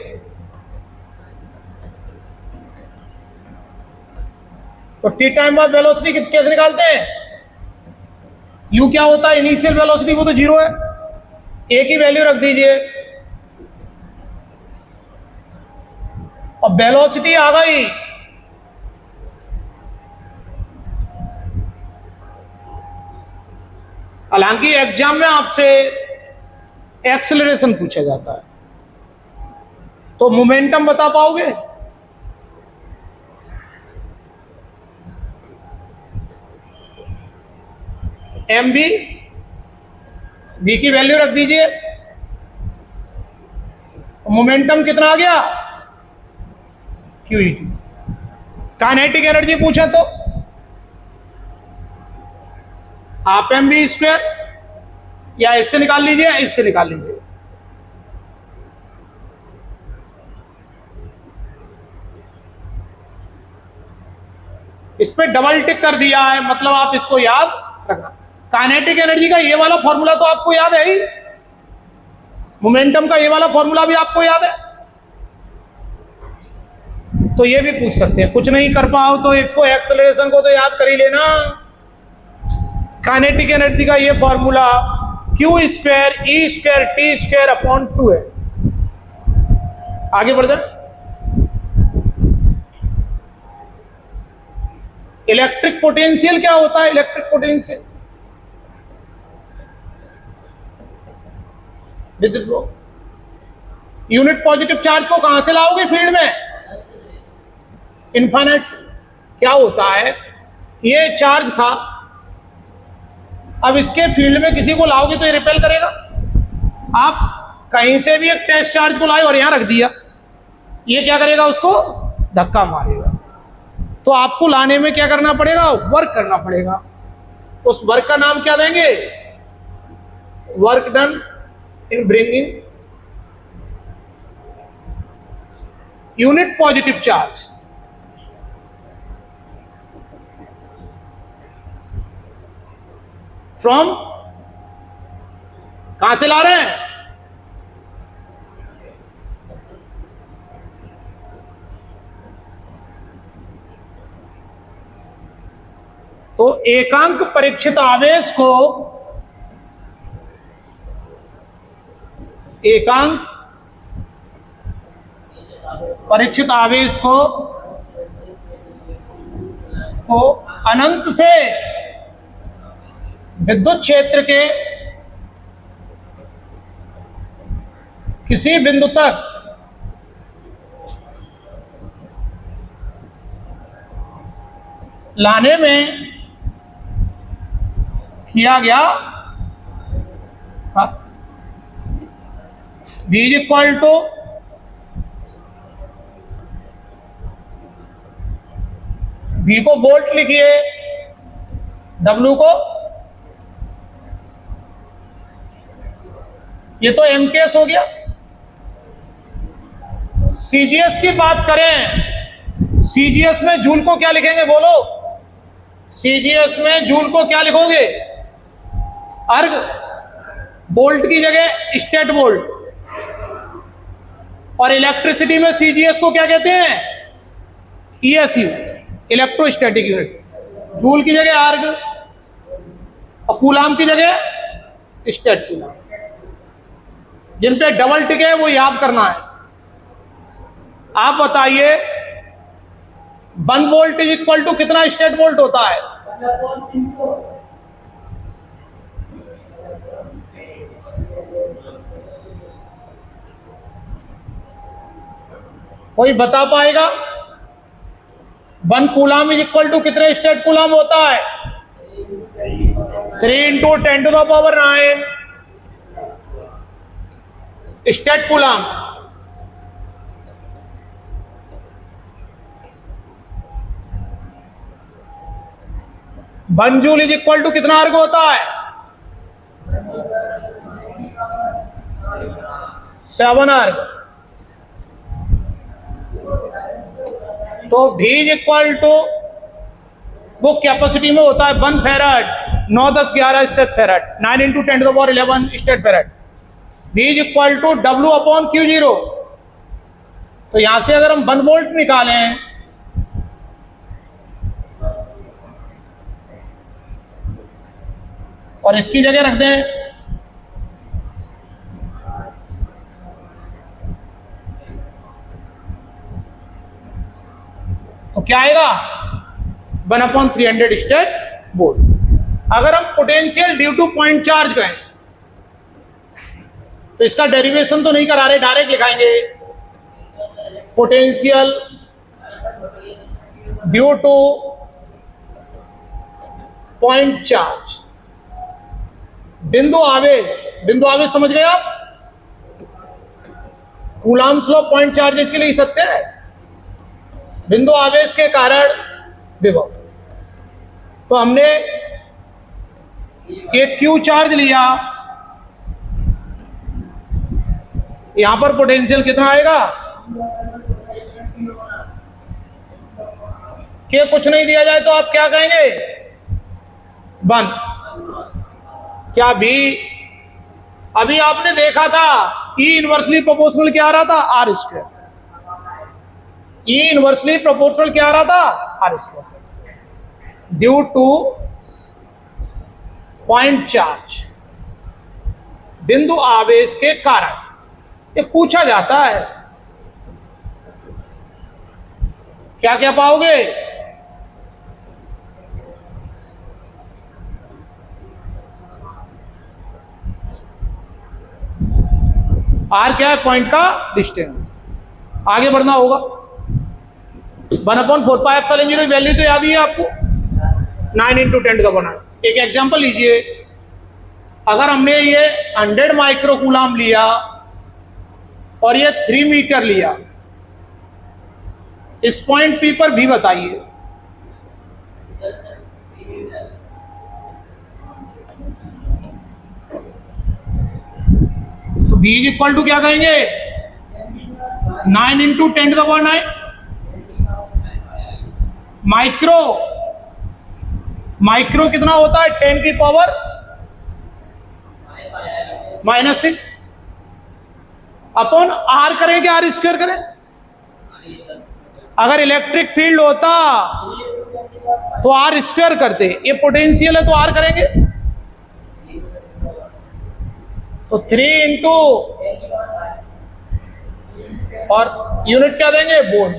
तो टी टाइम बाद वेलोसिटी कैसे निकालते हैं, यू क्या होता है, इनिशियल वेलोसिटी, वो तो जीरो है, ए की वैल्यू रख दीजिए और वेलोसिटी आ गई। हालांकि एग्जाम में आपसे एक्सेलरेशन पूछा जाता है, तो मोमेंटम बता पाओगे? एम बी, बी की वैल्यू रख दीजिए, मोमेंटम कितना आ गया, क्यूईटी। काइनेटिक एनर्जी पूछा तो आप एम बी स्क्वायर या इससे निकाल लीजिए, इससे निकाल लीजिए। इस पे डबल टिक कर दिया है, मतलब आप इसको याद रखना। काइनेटिक एनर्जी का ये वाला फॉर्मूला तो आपको याद है ही, मोमेंटम का ये वाला फॉर्मूला भी आपको याद है, तो ये भी पूछ सकते हैं। कुछ नहीं कर पाओ तो इसको, एक्सेलरेशन को तो याद कर ही लेना। काइनेटिक एनर्जी का ये formula Q square E square T square upon 2 है। आगे बढ़ जाए। इलेक्ट्रिक पोटेंशियल क्या होता है? इलेक्ट्रिक पोटेंशियल विद्युत को, यूनिट पॉजिटिव चार्ज को कहां से लाओगे फील्ड में? इनफाइनाइट से। क्या होता है, ये चार्ज था, अब इसके फील्ड में किसी को लाओगे तो ये रिपेल करेगा। आप कहीं से भी एक टेस्ट चार्ज को लाए और यहां रख दिया, ये क्या करेगा, उसको धक्का मारेगा। तो आपको लाने में क्या करना पड़ेगा, वर्क करना पड़ेगा। उस वर्क का नाम क्या देंगे? Work done in bringing unit positive charge from, कहां से ला रहे हैं? तो एकांक परीक्षित आवेश को, एकांक परीक्षित आवेश को अनंत से विद्युत क्षेत्र के किसी बिंदु तक लाने में किया गया V is equal to V को वोल्ट लिखिए, W को, ये तो एम केस हो गया। सीजीएस की बात करें, सीजीएस में जूल को क्या लिखेंगे बोलो? सीजीएस में जूल को क्या लिखोगे? अर्ग, वोल्ट की जगह स्टेट वोल्ट। और इलेक्ट्रिसिटी में सीजीएस को क्या कहते हैं? ईएसयू, इलेक्ट्रोस्टैटिक यूनिट। जूल की जगह अर्ग और कूलाम की जगह स्टेट कूलाम। जिन पे डबल टिक है वो याद करना है। आप बताइए 1 वोल्ट इज इक्वल टू कितना स्टेट वोल्ट होता है? कोई बता पाएगा? 1 कूलाम इज इक्वल टू कितने स्टेट कूलाम होता है? 3 × 10⁹ stat coulomb. One joule is equal to कितना अर्ग होता है? 7 अर्ग। तो V इज इक्वल टू, वो कैपेसिटी में होता है 1 farad, 9, 10, 11 stat farad, 9 × 10⁻11 stat farad. V is equal to W upon Q0। तो यहां से अगर हम 1 वोल्ट निकालें और और इसकी जगह रख दें तो क्या आएगा 1/300 स्टेट वोल्ट। अगर हम potential due to point charge कहें तो इसका डेरिवेशन तो नहीं करा रहे, डायरेक्ट लिखाएंगे potential due to point charge. बिंदु आवेश समझ गए आप? कूलॉम्स लॉ पॉइंट चार्जेस के लिए सत्य है। बिंदु आवेश के कारण विभव। तो हमने एक क्यू चार्ज लिया, यहां पर पोटेंशियल कितना आएगा? के कुछ नहीं दिया जाए तो आप क्या कहेंगे? 1। क्या भी अभी आपने देखा था E इनवर्सली प्रोपोर्शनल क्या आ रहा था? R square. E inversely proportional क्या आ रहा था? R square. Due to point charge, बिंदु आवेश के कारण, ये पूछा जाता है। क्या क्या पाओगे? आर क्या है? पॉइंट का डिस्टेंस। आगे बढ़ना होगा। 1/4πε0 वैल्यू तो याद ही है आपको, 9 × 10⁻⁹। एक एग्जांपल लीजिए, अगर हमने ये 100 माइक्रोकूलम लिया और ये 3 मीटर लिया, इस पॉइंट पी पर भी बताइए। तो B इक्वल टू क्या कहेंगे? 9 × 10⁻⁹। माइक्रो कितना होता है? 10⁻⁻⁻⁶ अपॉन आर करें कि आर स्क्वायर करें? अगर इलेक्ट्रिक फील्ड होता तो आर स्क्वायर करते, ये पोटेंशियल है तो आर करेंगे। तो 3 × और यूनिट क्या देंगे? वोल्ट।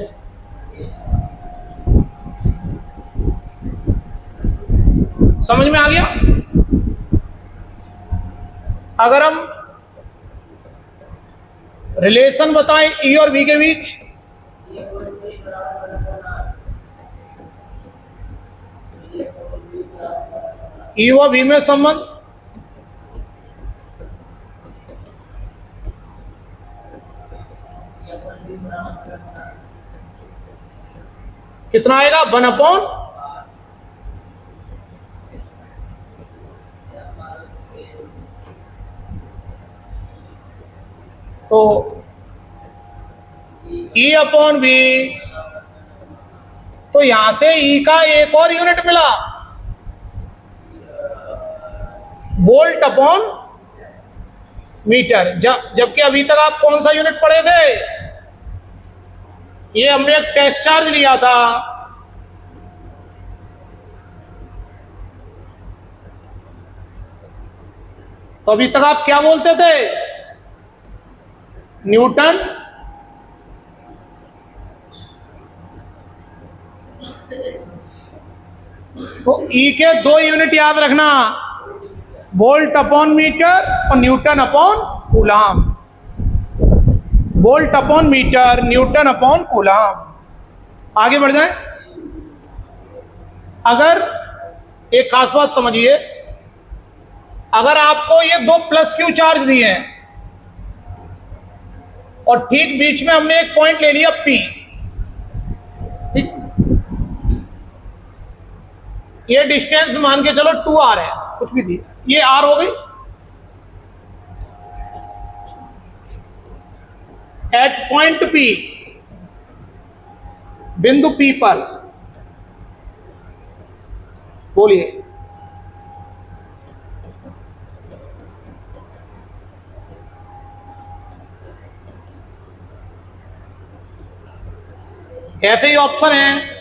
समझ में आ गया? अगर हम रिलेशन बताएं E और V के बीच, E व V में संबंध, कितना आएगा? 1/। तो E/V, तो यहां से E का एक और यूनिट मिला, वोल्ट/मीटर। जबकि अभी तक आप कौन सा यूनिट पढ़े थे? ये हमने एक टेस्ट चार्ज लिया था, तो अभी तक आप क्या बोलते थे? न्यूटन तो E के 2 यूनिट याद रखना, वोल्ट/मीटर और न्यूटन/कूलम। वोल्ट/मीटर, न्यूटन/कूलम। आगे बढ़ जाए। अगर एक खास बात समझिए, अगर आपको ये 2 +Q चार्ज दिए हैं और ठीक बीच में हमने एक पॉइंट ले लिया P, ठीक, ये डिस्टेंस मान के चलो 2r है, कुछ भी थी, ये r हो गई। एट पॉइंट P, बिंदु P पर बोलिए ऐसे ही ऑप्शन है।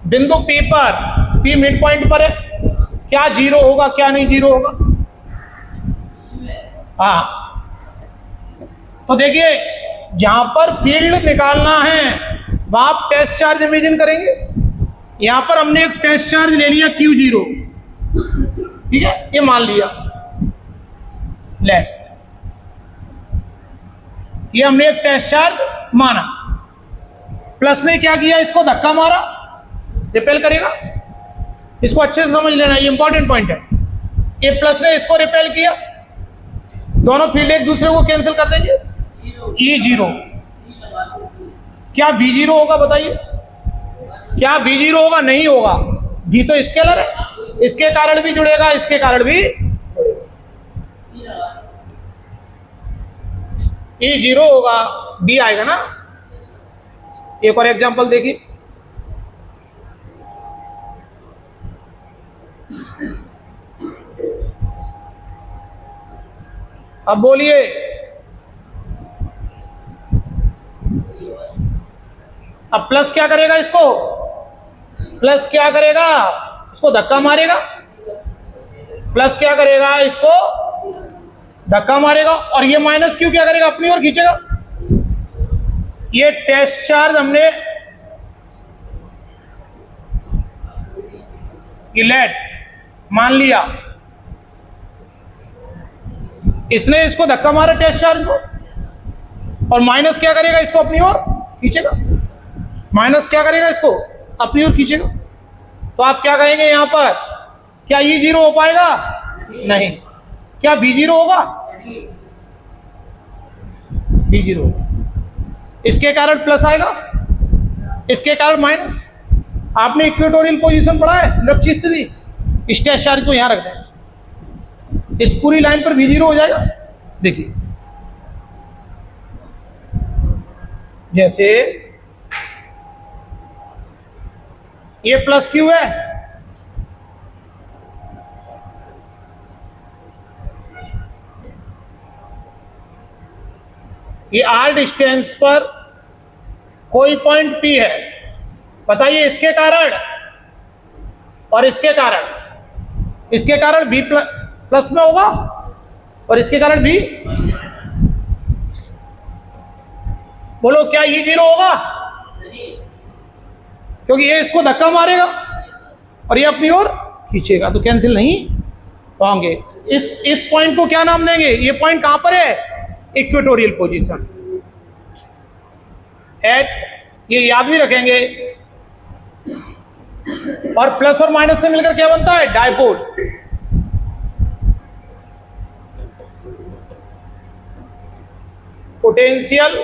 बिंदु P पर, P मिड पॉइंट पर है, क्या जीरो होगा क्या नहीं जीरो होगा? हाँ, तो देखिए जहां पर फील्ड निकालना है वहां आप टेस्ट चार्ज इमेजिन करेंगे। यहां पर हमने एक टेस्ट चार्ज ले लिया Q0, ठीक है, ये मान लिया, ले ये हमने एक टेस्ट चार्ज माना। प्लस ने क्या किया, इसको धक्का मारा, रिपेल करेगा। इसको अच्छे से समझ लेना, ये इंपॉर्टेंट पॉइंट है। ये प्लस ने इसको रिपेल किया, दोनों फील्ड एक दूसरे को कैंसिल कर देंगे, E0। क्या B0 होगा बताइए? क्या B0 होगा? नहीं होगा, B तो स्केलर है, इसके कारण भी जुड़ेगा, इसके कारण भी E0 होगा, B आएगा ना। एक और एग्जांपल देखिए, अब बोलिए, अब प्लस क्या करेगा, इसको प्लस क्या करेगा, इसको धक्का मारेगा। प्लस क्या करेगा, इसको धक्का मारेगा, और ये माइनस क्यू क्या करेगा, अपनी ओर खींचेगा। ये टेस्ट चार्ज हमने लेट मान लिया, इसने इसको धक्का मारा टेस्ट चार्ज को, और माइनस क्या करेगा, इसको अपनी ओर खींचेगा। माइनस क्या करेगा, इसको अपनी ओर खींचेगा। तो आप क्या कहेंगे यहां पर, क्या E0 हो पाएगा? नहीं। क्या B0 होगा? B0। इसके कारण प्लस आएगा, इसके कारण माइनस। आपने इक्वेटोरियल पोजीशन पढ़ा है, निरक्षीय स्थिति, इस टेस्ट चार्ज को यहां रख दें, इस पूरी लाइन पर B0 हो जाएगा। देखिए जैसे ये प्लस क्यू है, ये R डिस्टेंस पर कोई पॉइंट P है, बताइए इसके कारण और इसके कारण B प्लस में होगा और इसके कारण B, बोलो क्या E0 होगा? क्योंकि ये इसको धक्का मारेगा और ये अपनी ओर खींचेगा, तो कैंसिल नहीं होंगे। इस पॉइंट को क्या नाम देंगे? ये पॉइंट कहां पर है? इक्वेटोरियल पोजीशन एट, ये याद भी रखेंगे। और प्लस और माइनस से मिलकर क्या बनता है? Dipole. Potential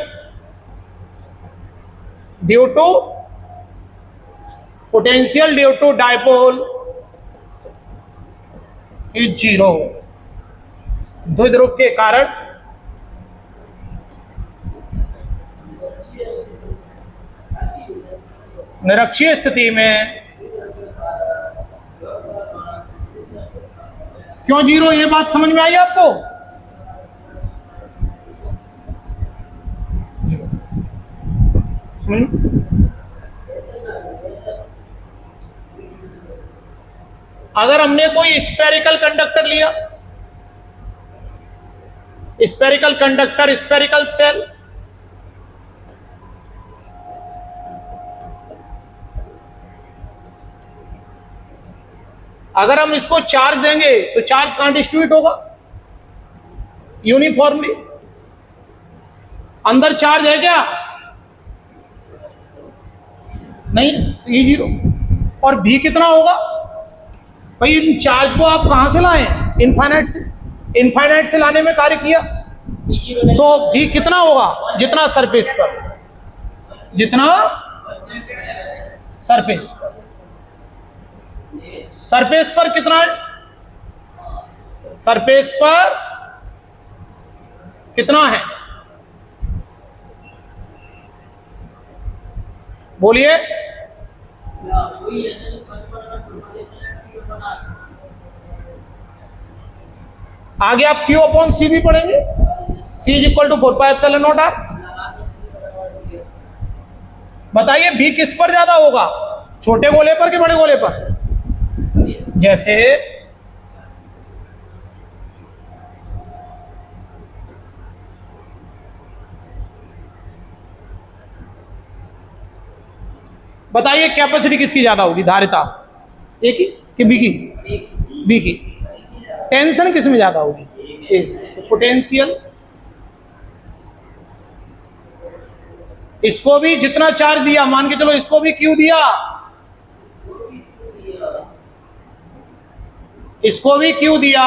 due to dipole is 0। द्विध्रुव के कारण निरक्षीय स्थिति में क्यों 0? ये बात समझ में आई आपको? अगर हमने कोई स्फेरिकल कंडक्टर लिया, स्फेरिकल कंडक्टर, स्फेरिकल सेल, अगर हम इसको चार्ज देंगे तो चार्ज कहां डिस्ट्रीब्यूट होगा? यूनिफॉर्मली। अंदर चार्ज है क्या? नहीं, E0। और भी कितना होगा भाई? इन चार्ज को आप कहां से लाए? इनफाइनाइट से। इनफाइनाइट से लाने में कार्य किया, तो भी कितना होगा? जितना सरफेस पर, जितना सरफेस पर। सरफेस पर कितना है? सरफेस पर कितना है? बोलिए। आगे आप Q अपॉन C भी पढ़ेंगे। C is equal to 4 pi epsilon nought R। बताइए भी किस पर ज्यादा होगा, छोटे गोले पर कि बड़े गोले पर? जैसे बताइए कैपेसिटी किसकी ज्यादा होगी, धारिता ए की कि बी की? बी की। टेंशन किस में ज्यादा होगी? ए। तो पोटेंशियल, इसको भी जितना चार्ज दिया, मान के चलो इसको भी क्यू दिया, इसको भी क्यू दिया,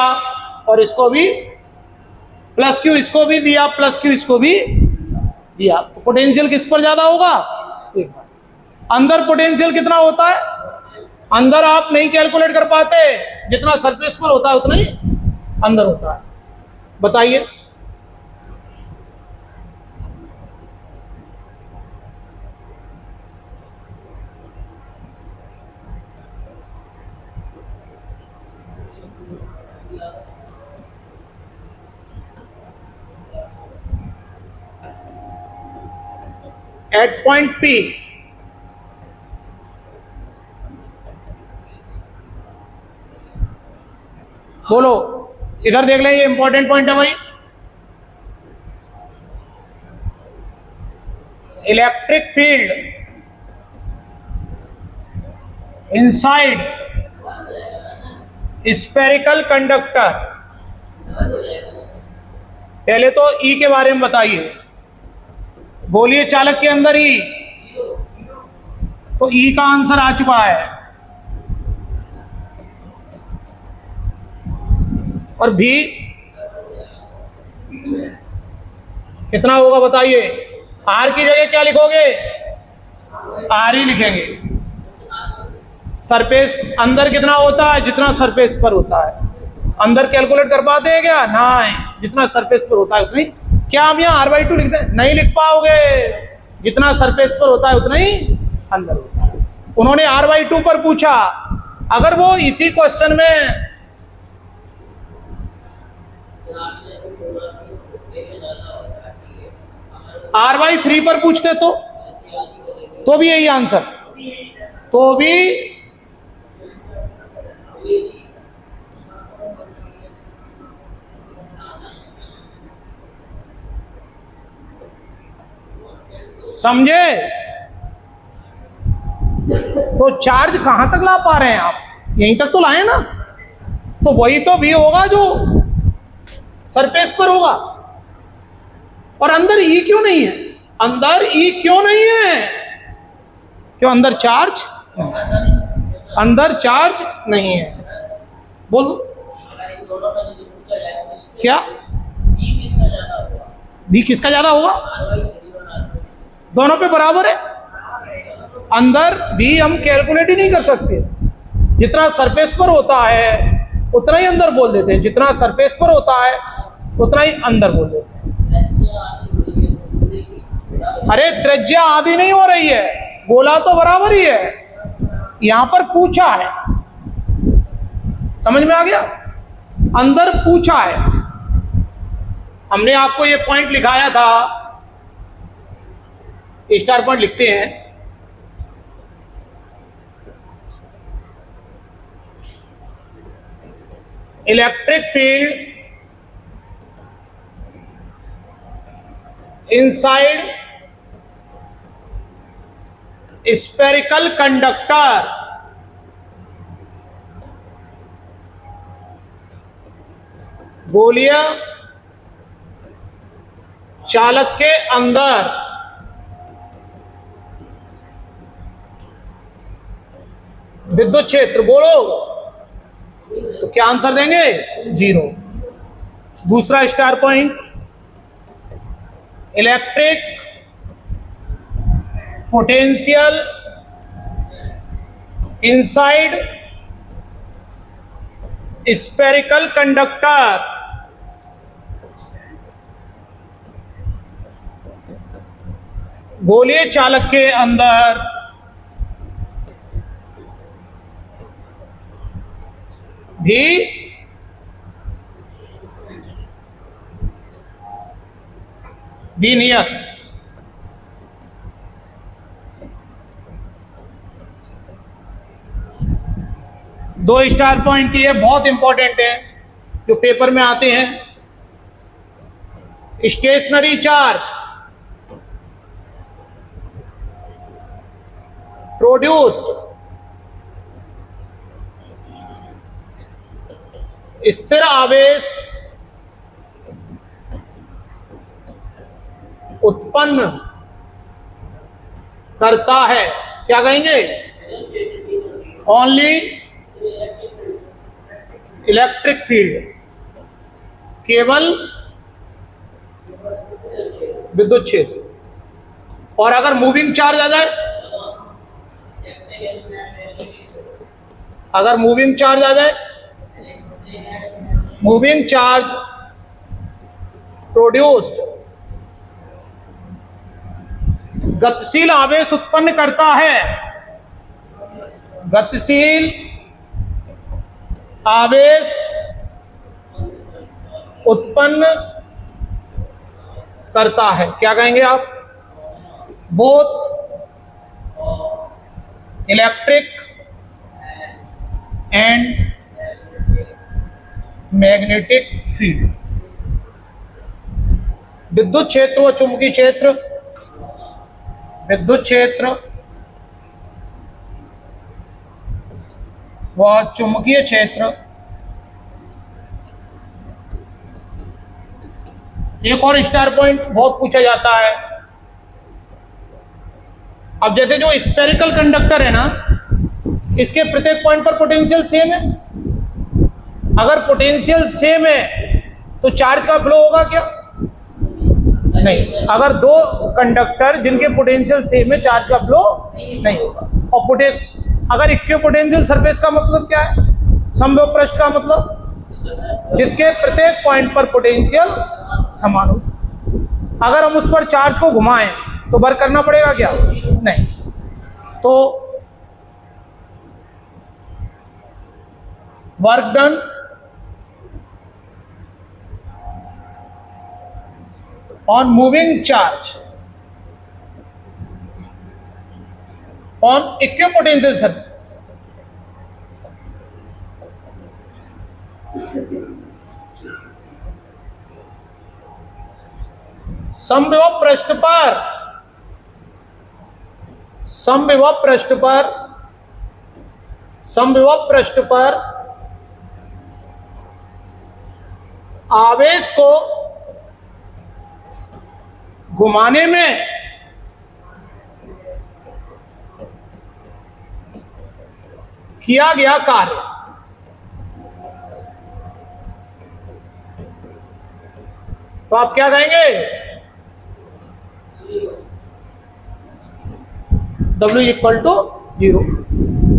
और इसको भी प्लस क्यू, इसको भी दिया प्लस क्यू, इसको भी दिया, तो पोटेंशियल किस पर ज्यादा होगा? अंदर पोटेंशियल कितना होता है? अंदर आप नहीं कैलकुलेट कर पाते, जितना सरफेस पर होता है उतना ही अंदर होता है। बताइए एट पॉइंट पी बोलो, इधर देख लें, ये इंपॉर्टेंट पॉइंट है भाई। Electric field inside spherical conductor. पहले तो ई के बारे में बताइए, बोलिए चालक के अंदर ई, तो ई का आंसर आ चुका है। और भी कितना होगा बताइए? आर की जगह क्या लिखोगे? आर ही लिखेंगे। सरफेस अंदर कितना होता है? जितना सरफेस पर होता है। अंदर कैलकुलेट कर पाते हैं क्या? नहीं, जितना सरफेस पर होता है उतना ही। क्या हम यहाँ r/2 लिखते हैं? नहीं लिख पाओगे, जितना सरफेस पर होता है उतना ही अंदर होता है। उन्होंने r/2 पर पूछा, अगर वो इसी क्वेश्चन में r/3 पर पूछते तो भी यही आंसर, तो भी समझे? तो चार्ज कहां तक ला पा रहे हैं आप? यहीं तक तो लाए ना, तो वही तो भी होगा जो सरफेस पर होगा। और अंदर ई क्यों नहीं है? अंदर ई क्यों नहीं है? क्यों अंदर चार्ज, अंदर चार्ज नहीं है। बोल क्या? बी किसका ज्यादा होगा? दोनों पे बराबर है। अंदर भी हम कैलकुलेट ही नहीं कर सकते, जितना सरफेस पर होता है उतना ही अंदर बोल देते हैं, जितना सरफेस पर होता है उतना ही अंदर बोल देते हैं। अरे त्रिज्या आधी नहीं हो रही है, गोला तो बराबर ही है, यहां पर पूछा है, समझ में आ गया? अंदर पूछा है, हमने आपको ये पॉइंट लिखाया था, स्टार पॉइंट लिखते हैं। Electric field inside spherical conductor. बोलिए चालक के अंदर विद्युत क्षेत्र, बोलो तो क्या आंसर देंगे? 0। दूसरा star point, electric potential inside spherical conductor. बोलिए चालक के अंदर भी नियत दो स्टार पॉइंट ये बहुत इंपॉर्टेंट है, जो पेपर में आते हैं। स्टेशनरी चार्ज प्रोड्यूस्ड, स्थिर आवेश उत्पन्न करता है, क्या कहेंगे? ओनली इलेक्ट्रिक फील्ड, केवल विद्युत क्षेत्र। और अगर मूविंग चार्ज आ जाए, अगर मूविंग चार्ज आ जाए, मूविंग चार्ज प्रोड्यूस्ड, गतिशील आवेश उत्पन्न करता है, गतिशील आवेश उत्पन्न करता है, क्या कहेंगे आप? Both electric and magnetic field. विद्युत क्षेत्र व चुंबकीय क्षेत्र, विद्युत क्षेत्र व चुंबकीय क्षेत्र। एक और स्टार पॉइंट बहुत पूछा जाता है। अब जैसे जो स्फेरिकल कंडक्टर है ना, इसके प्रत्येक पॉइंट पर पोटेंशियल सेम है। अगर पोटेंशियल सेम है तो चार्ज का फ्लो होगा क्या? नहीं। अगर दो कंडक्टर जिनके पोटेंशियल सेम है, चार्ज का फ्लो नहीं होगा। और अगर इक्विपोटेंशियल सरफेस का मतलब क्या है? समविभव पृष्ठ का मतलब जिसके प्रत्येक पॉइंट पर पोटेंशियल समान हो। अगर हम उस पर चार्ज को घुमाएं तो वर्क करना पड़ेगा क्या? नहीं। तो work done on moving charge on equipotential surface, समविभव पृष्ठ पर, समविभव पृष्ठ पर, समविभव पृष्ठ पर आवेश को घुमाने में किया गया कार्य तो आप क्या कहेंगे? W equal to 0।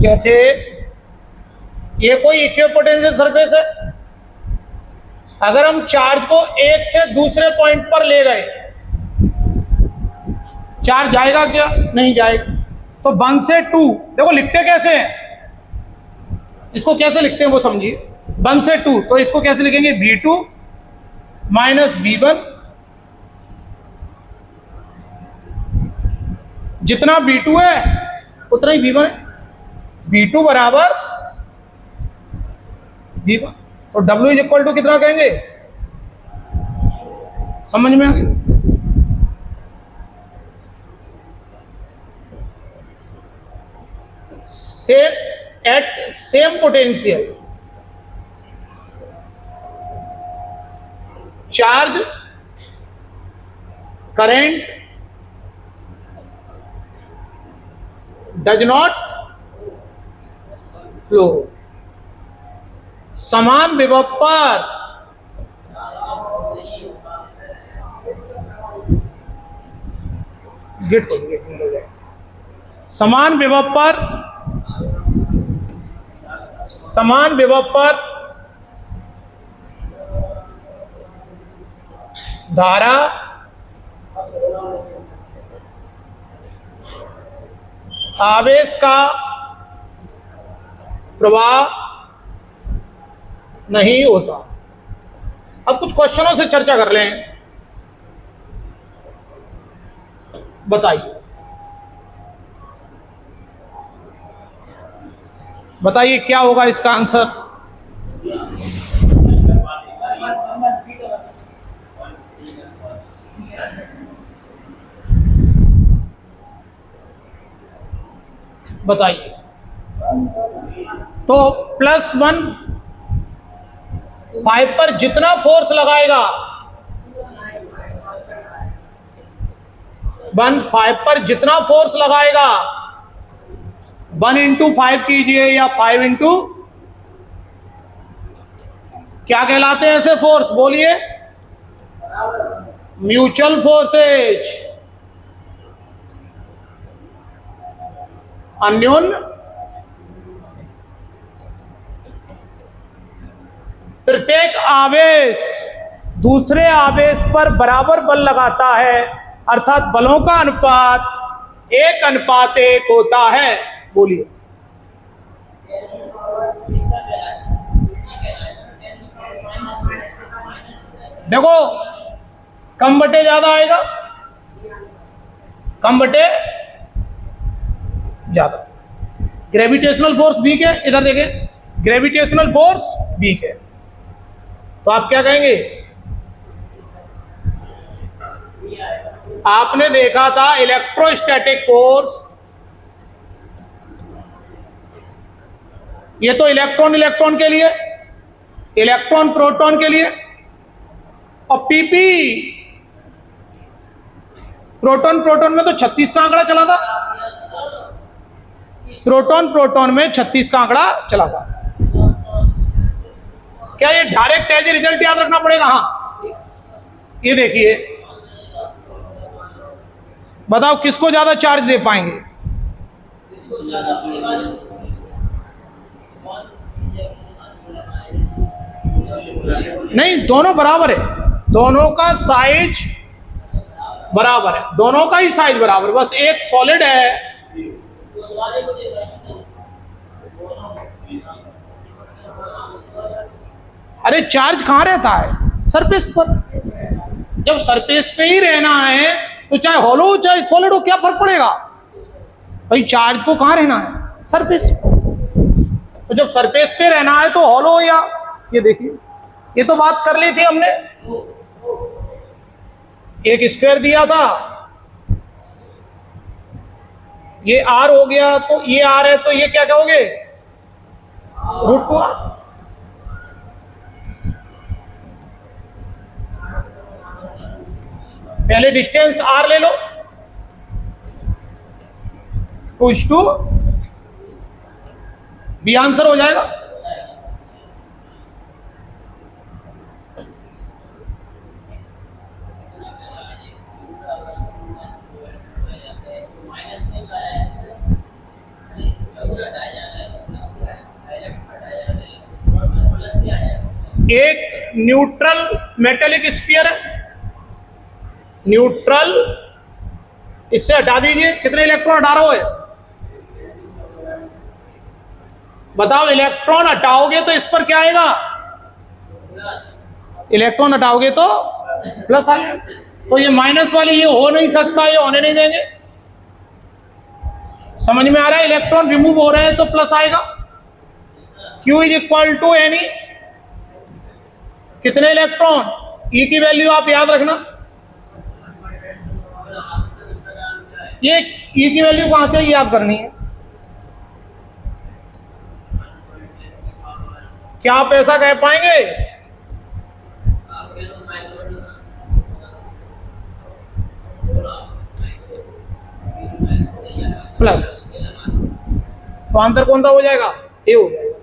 जैसे ये कोई इक्विपोटेंशियल सरफेस है, अगर हम चार्ज को एक से दूसरे पॉइंट पर ले गए, चार्ज जाएगा क्या? नहीं जाएगा। तो 1 से 2, देखो लिखते कैसे हैं, इसको कैसे लिखते हैं वो समझिए। 1 से 2, तो इसको कैसे लिखेंगे? V2 माइनस V1, जितना V2 है उतना ही V1 है। V2 बराबर V1। और W इज इक्वल टू कितना कहेंगे? समझ में आ गया? Same at same potential charge current does not flow. समान विभव पर समान विभव पर, समान विभव पर धारा आवेश का प्रवाह नहीं होता। अब कुछ क्वेश्चनों से चर्चा कर लें। बताइए, बताइए क्या होगा इसका आंसर? बताइए। तो +1 5 पर जितना फोर्स लगाएगा, 1 5 पर जितना फोर्स लगाएगा, 1 इंटू 5 कीजिए या 5 इंटू, क्या कहलाते हैं ऐसे फोर्स? बोलिए। म्यूचुअल फोर्सेज, अन्योन्य। प्रत्येक आवेश दूसरे आवेश पर बराबर बल लगाता है, अर्थात बलों का अनुपात 1:1 होता है। बोलिए। देखो, कम बटे ज्यादा आएगा, कम बटे ज्यादा। ग्रेविटेशनल फोर्स वीक है, इधर देखें, ग्रेविटेशनल फोर्स वीक है, तो आप क्या कहेंगे? आपने देखा था इलेक्ट्रोस्टैटिक फोर्स, ये तो इलेक्ट्रॉन इलेक्ट्रॉन के लिए, इलेक्ट्रॉन प्रोटॉन के लिए, और पीपी प्रोटॉन प्रोटॉन में तो 36 का आंकड़ा चला था, प्रोटॉन प्रोटॉन में 36 का आंकड़ा चला था। क्या ये डायरेक्ट है? रिजल्ट याद रखना पड़ेगा। हाँ, ये देखिए, बताओ किसको ज्यादा चार्ज दे पाएंगे? नहीं, दोनों बराबर है, दोनों का साइज बराबर है, दोनों का ही साइज बराबर, बस एक सॉलिड है। अरे चार्ज कहां रहता है? सरफेस पर। जब सरफेस पे ही रहना है तो चाहे हॉलो हो चाहे सॉलिड हो, क्या फर्क पड़ेगा भाई? चार्ज को कहां रहना है? सरफेस। तो जब सरफेस पे रहना है तो हॉलो या, ये देखिए, ये तो बात कर ली थी हमने, एक स्क्वायर दिया था, ये r हो गया, तो ये r है, तो ये क्या कहोगे? √2r। पहले डिस्टेंस r ले लो, टू बी आंसर हो जाएगा। एक न्यूट्रल मेटेलिक स्फीयर है, न्यूट्रल, इससे हटा दीजिए, कितने इलेक्ट्रॉन हटा रहे हो? बताओ, इलेक्ट्रॉन हटाओगे तो इस पर क्या आएगा? इलेक्ट्रॉन हटाओगे तो प्लस आएगा, तो ये माइनस वाले ये हो नहीं सकता, ये होने नहीं देंगे। समझ में आ रहा है? इलेक्ट्रॉन रिमूव हो रहे हैं तो प्लस आएगा। Q is equal to any, कितने इलेक्ट्रॉन? E की वैल्यू आप याद रखना, ये E की वैल्यू कहां से याद करनी है? क्या आप ऐसा कह पाएंगे? प्लस, तो आंसर कौन सा हो जाएगा? ए हो जाएगा।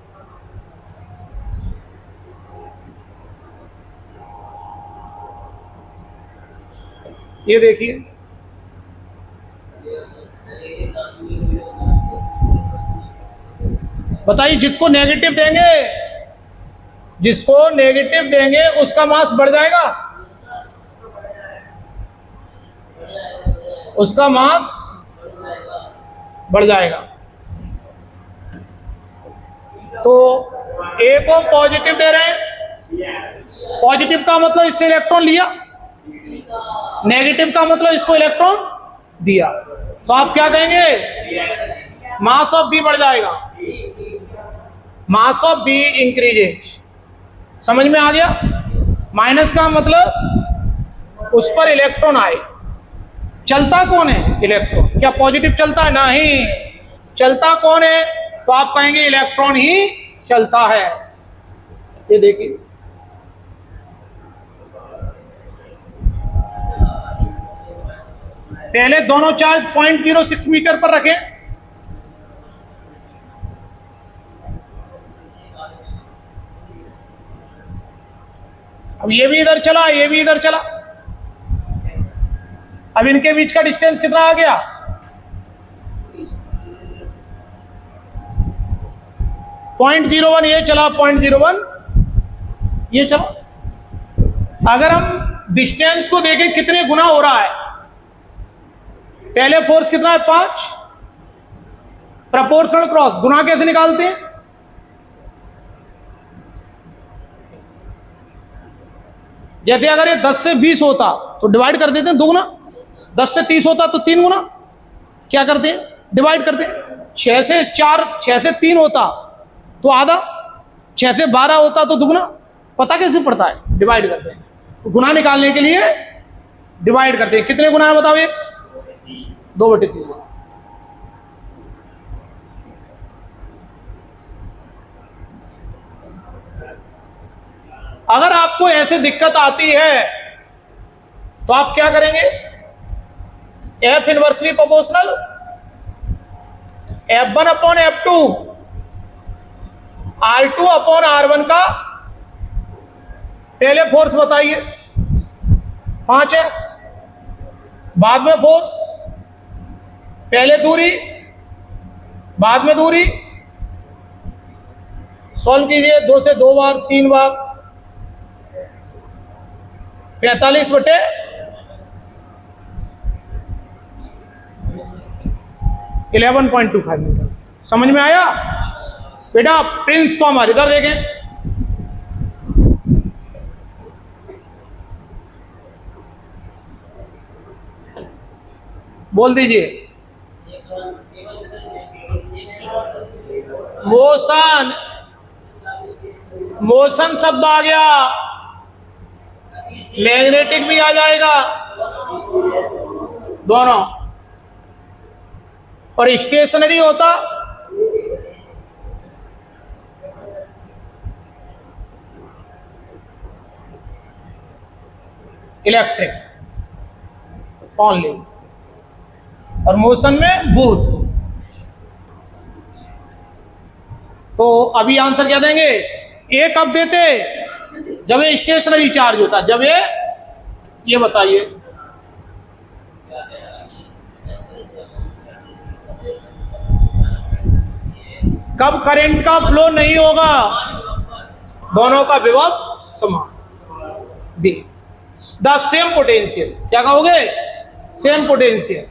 ये देखिए, बताइए, जिसको नेगेटिव देंगे, जिसको नेगेटिव देंगे उसका मास बढ़ जाएगा, उसका मास बढ़ जाएगा। तो ए को पॉजिटिव दे रहे हैं, पॉजिटिव का मतलब इससे इलेक्ट्रॉन लिया, नेगेटिव का मतलब इसको इलेक्ट्रॉन दिया, तो आप क्या कहेंगे? मास ऑफ बी बढ़ जाएगा। Mass of B increases. समझ में आ गया? माइनस का मतलब उस पर इलेक्ट्रॉन आए। चलता कौन है? इलेक्ट्रॉन। क्या पॉजिटिव चलता है? नहीं। चलता कौन है? तो आप कहेंगे इलेक्ट्रॉन ही चलता है। ये देखिए, पहले दोनों चार्ज 0.06 मीटर पर रखें। अब ये भी इधर चला, ये भी इधर चला। अब इनके बीच का डिस्टेंस कितना आ गया? 0.01। ये चला 0.01, ये चला। अगर हम डिस्टेंस को देखें कितने गुना हो रहा है, पहले फोर्स कितना है? 5। प्रोपोर्शनल क्रॉस गुना कैसे निकालते हैं? जैसे अगर ये 10 से 20 होता तो डिवाइड कर देते हैं 2 गुना। 10 से 30 होता तो 3 गुना। क्या करते हैं? डिवाइड करते हैं। 6 से 4, 6 से 3 होता तो आधा। 6 से 12 होता तो दुगना। पता कैसे पड़ता है? डिवाइड करते हैं। तो गुना निकालने के लिए डिवाइड करते हैं। कितने गुना है बताओ? ये 2/3 गुना। अगर आपको ऐसे दिक्कत आती है तो आप क्या करेंगे? F inversely proportional F1/F2 R2/R1 का पहले फोर्स बताइए। 5 है, बाद में फोर्स, पहले दूरी, बाद में दूरी। सॉल्व कीजिए। 2 से 2 बार, 3 बार, 45/11.25 मीटर। समझ में आया बेटा? प्रिंस तो हमारे इधर देखें। बोल दीजिए। मोशन, मोशन शब्द आ गया, मैग्नेटिक भी आ जाएगा, दोनों। और स्टेशनरी होता इलेक्ट्रिक ओनली, और मोशन में बूथ। तो अभी आंसर क्या देंगे? ए कब देते? जब ये स्टेशनरी चार्ज होता। जब ये बताइए, कब करंट का फ्लो नहीं होगा? दोनों का विभव समान। Be the same potential. क्या कहोगे? Same potential,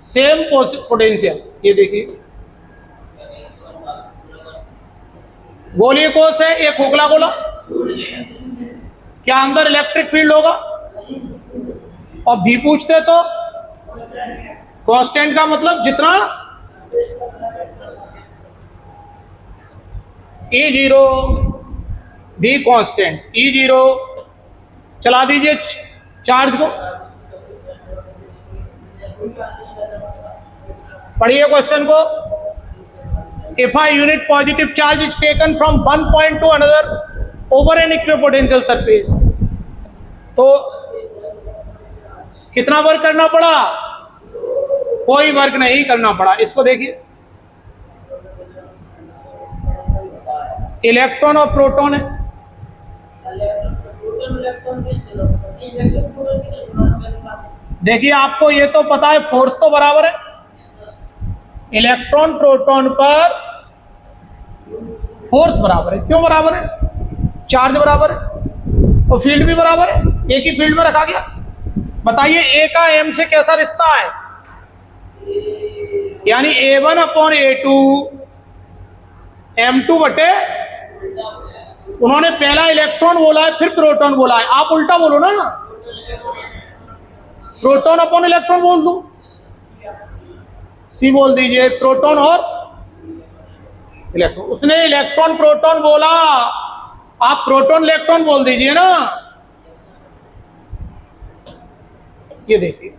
same potential. ये देखिए, गोलीय कोश है, एक खोखला गोला। क्या अंदर इलेक्ट्रिक फील्ड होगा? और भी पूछते तो कांस्टेंट का मतलब जितना E0 भी कांस्टेंट। E0 चला दीजिए चार्ज को। पढ़िए क्वेश्चन को। If a unit positive charge is taken from one point to another over an equipotential surface, तो कितना वर्क करना पड़ा? कोई वर्क नहीं करना पड़ा। इसको देखिए, इलेक्ट्रॉन और प्रोटॉन है। देखिए, आपको ये तो पता है फोर्स तो बराबर है। इलेक्ट्रॉन प्रोटॉन पर फोर्स बराबर है। क्यों बराबर है? चार्ज बराबर है और फील्ड भी बराबर है। एक ही फील्ड में रखा गया। बताइए ए का एम से कैसा रिश्ता है? यानी A1/A2 M2/, उन्होंने पहला इलेक्ट्रॉन बोला है, फिर प्रोटॉन बोला है। आप उल्टा बोलो ना, प्रोटॉन/इलेक्ट्रॉन बोल दो। सी बोल दीजिए। प्रोटॉन और इलेक्ट्रॉन। उसने इलेक्ट्रॉन प्रोटॉन बोला, आप प्रोटॉन इलेक्ट्रॉन बोल दीजिए ना। ये देखिए,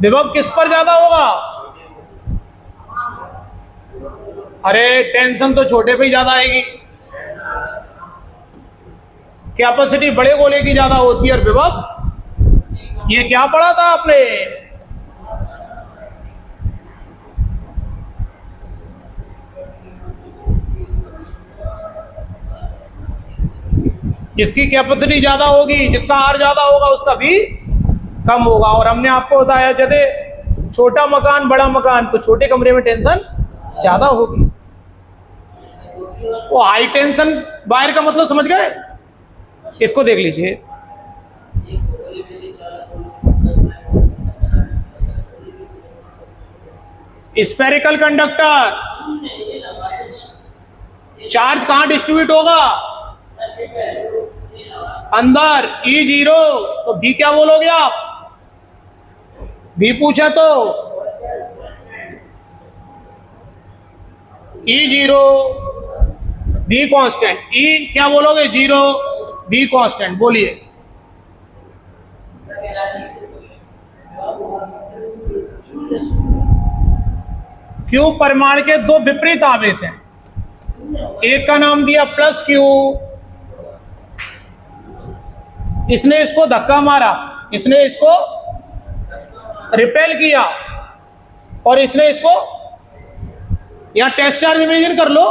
विभव किस पर ज्यादा होगा? अरे टेंशन तो छोटे पे ही ज्यादा आएगी, कैपेसिटी बड़े गोले की ज्यादा होती है और विभव, ये क्या पढ़ा था आपने? जिसकी कैपेसिटी ज्यादा होगी, जिसका आर ज्यादा होगा, उसका भी कम होगा। और हमने आपको बताया जैसे छोटा मकान बड़ा मकान, तो छोटे कमरे में टेंशन ज्यादा होगी। वो हाई टेंशन वायर का मतलब समझ गए? इसको देख लीजिए, स्फेरिकल कंडक्टर, चार्ज कहां डिस्ट्रीब्यूट होगा? अंदर। E0, तो B क्या बोलोगे आप? B पूछा तो E0, B कांस्टेंट। E क्या बोलोगे? 0, B कांस्टेंट। बोलिए। क्यू परमाणु के दो विपरीत आवेश हैं, एक का नाम दिया प्लस क्यू, इसने इसको धक्का मारा, इसने इसको रिपेल किया, और इसने इसको, यहां टेस्ट चार्ज इमेजिन कर लो।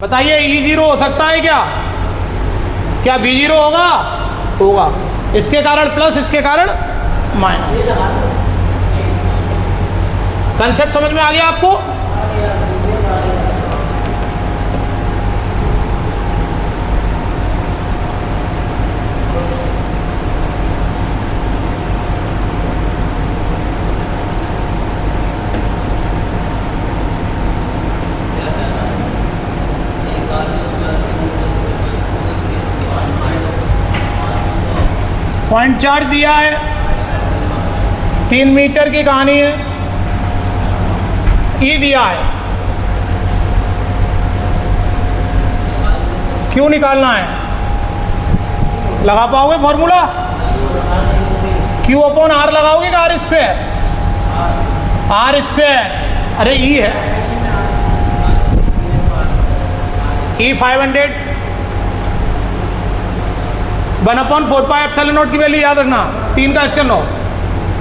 बताइए E0 हो सकता है क्या? क्या B0 होगा? होगा। इसके कारण प्लस, इसके कारण माइनस। कंसेप्ट समझ में आ गया आपको? पॉइंट चार्ज दिया है, 3 मीटर की कहानी है। ई दिया है, क्यों निकालना है? लगा पाओगे फॉर्मूला? क्यू अपॉन आर लगाओगे कि आर स्क्वायर? Are square. अरे ई है, ई 500 1/4πε0 की वैल्यू याद रखना, 3 का स्क्वायर 9।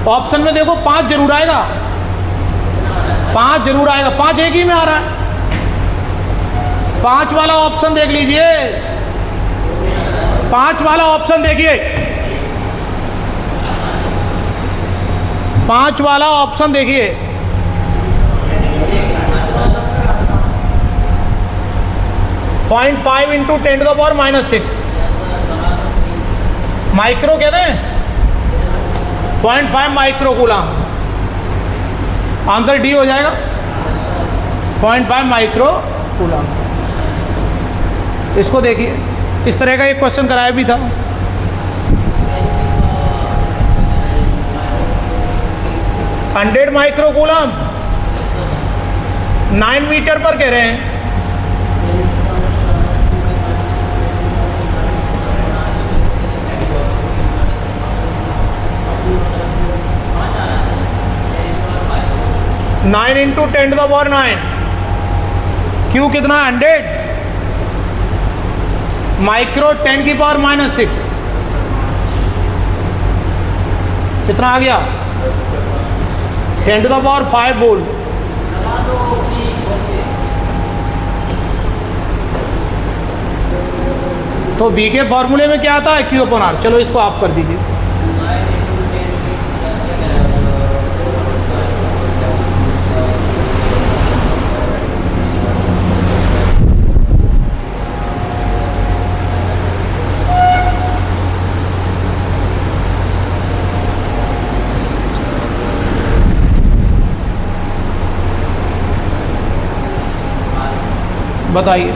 ऑप्शन में देखो 5 जरूर आएगा, 5 जरूर आएगा, 5 एक ही में आ रहा है। 5 वाला ऑप्शन देख लीजिए, 5 वाला ऑप्शन देखिए, 5 वाला ऑप्शन देखिए। .5 इंटू 10⁻⁻6 माइक्रो कहते हैं, 0.5 माइक्रो कूलम। आंसर डी हो जाएगा, 0.5 माइक्रो कूलम। इसको देखिए, इस तरह का एक क्वेश्चन कराया भी था। हंड्रेड माइक्रो कूलम 9 मीटर पर कह रहे हैं। नाइन इंटू 10⁻9, क्यू कितना? 100 माइक्रो 10⁻⁻6 कितना आ गया? 10⁵ वोल्ट। तो बी के फॉर्मूले में क्या आता है? Q upon R. चलो इसको आप कर दीजिए। बताइए।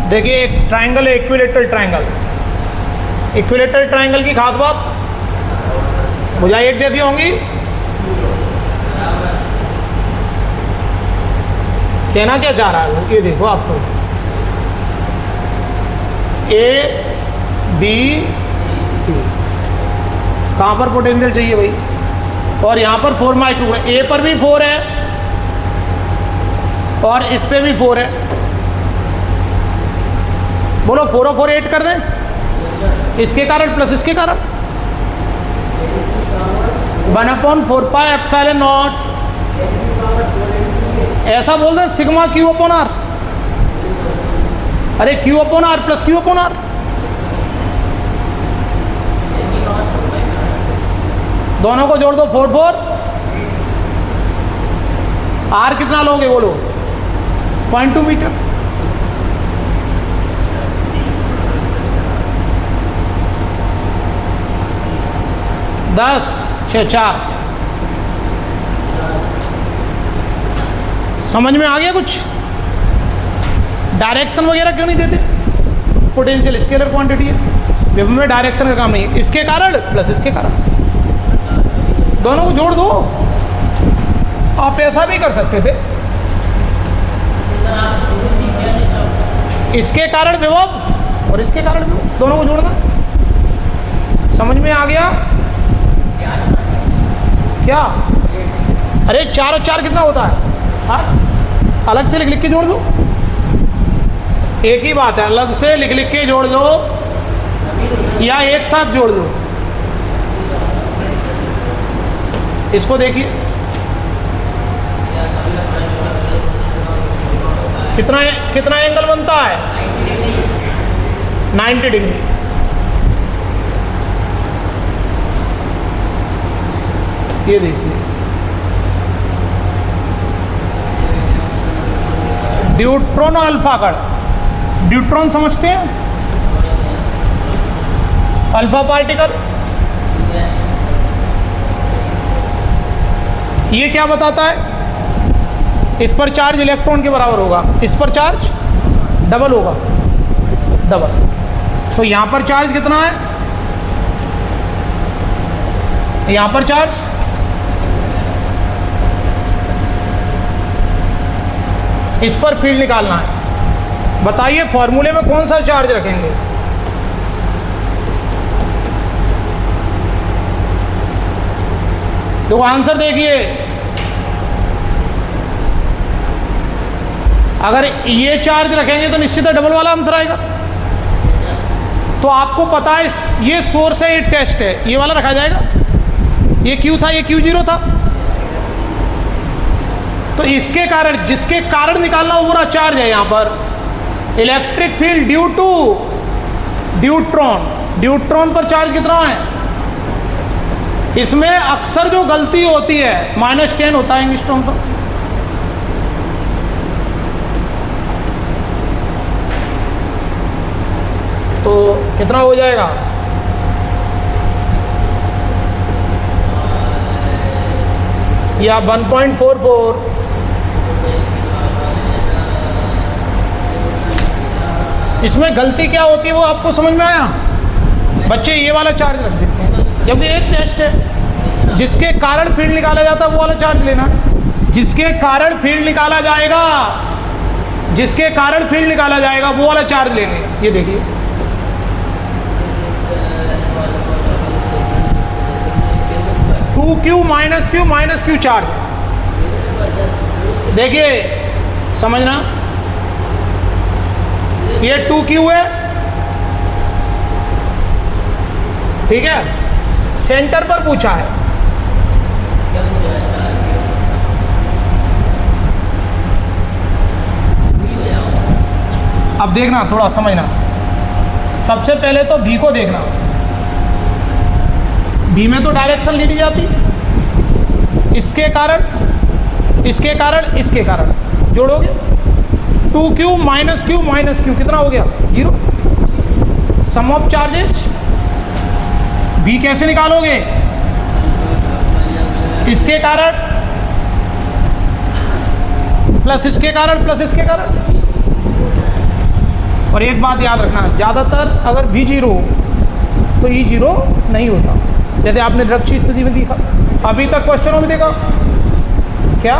देखिए एक ट्राइंगल है, इक्विलेटरल ट्राइंगल। इक्विलेटरल ट्राइंगल की खास बात, भुजाएं एक जैसी होंगी। कहना क्या चाह रहा है वो, ये देखो आपको, ए बी सी, कहाँ पर पोटेंशियल चाहिए भाई, और यहाँ पर 4 माइक्रो, ए पर भी 4 है और इस पे भी 4 है। बोलो 4 और 4 8 कर दें, इसके कारण प्लस इसके कारण 1/4 पाई एप्सिलॉन नॉट, ऐसा बोल दें सिग्मा क्यू अपॉन आर। अरे Q upon R plus Q upon R, दोनों को जोड़ दो 4 4, आर कितना लोगे बोलो, 0.2 मीटर। दस 6 4, समझ में आ गया कुछ? डायरेक्शन वगैरह क्यों नहीं देते? पोटेंशियल स्केलर क्वांटिटी है, विभव में डायरेक्शन का काम नहीं है। इसके कारण प्लस इसके कारण, दोनों को जोड़ दो। आप ऐसा भी कर सकते थे, इसके कारण विभव और इसके कारण विभव, दोनों को जोड़ना। समझ में आ गया क्या? अरे 4 और 4 कितना होता है? हाँ, अलग से लिख लिख के जोड़ दो, एक ही बात है, अलग से लिख लिख के जोड़ दो या एक साथ जोड़ दो। इसको देखिए कितना कितना एंगल बनता है, 90 डिग्री। ये देखिए ड्यूट्रॉन और अल्फा कण, ड्यूट्रॉन समझते हैं, अल्फा पार्टिकल, ये क्या बताता है? इस पर चार्ज इलेक्ट्रॉन के बराबर होगा, इस पर चार्ज डबल होगा, डबल। तो यहां पर चार्ज कितना है, यहां पर चार्ज, इस पर फील्ड निकालना है। बताइए फॉर्मूले में कौन सा चार्ज रखेंगे? तो आंसर देखिए, अगर ये चार्ज रखेंगे तो निश्चित है डबल वाला आंसर आएगा। तो आपको पता है ये सोर्स है, ये टेस्ट है, ये वाला रखा जाएगा, ये क्यू था, ये Q0 था। तो इसके कारण, जिसके कारण निकालना वो पूरा चार्ज है, यहां पर electric field due to deuteron, deuteron पर चार्ज कितना है? इसमें अक्सर जो गलती होती है -10 होता है एंगस्ट्रॉम पर। तो कितना हो जाएगा? या 1.44, इसमें गलती क्या होती है वो आपको समझ में आया? बच्चे ये वाला चार्ज रख देते हैं, जबकि एक टेस्ट है, जिसके कारण फील्ड निकाला जाता है वो वाला चार्ज लेना है। जिसके कारण फील्ड निकाला जाएगा, जिसके कारण फील्ड निकाला जाएगा वो वाला चार्ज लेंगे। ये देखिए Q माइनस Q चार्ज, देखिए समझना, ये 2Q है, ठीक है, सेंटर पर पूछा है, अब देखना थोड़ा समझना। सबसे पहले तो V को देखना, V में तो डायरेक्शन ली जाती, इसके कारण, इसके कारण, इसके कारण जोड़ोगे 2Q माइनस Q कितना हो गया? 0। सम ऑफ चार्जेज V कैसे निकालोगे? इसके कारण प्लस इसके कारण प्लस इसके कारण, और एक बात याद रखना, ज़्यादातर अगर भी जीरो तो ई जीरो नहीं होता, जैसे आपने रक्षी स्थिति में देखा, अभी तक क्वेश्चनों में देखा क्या,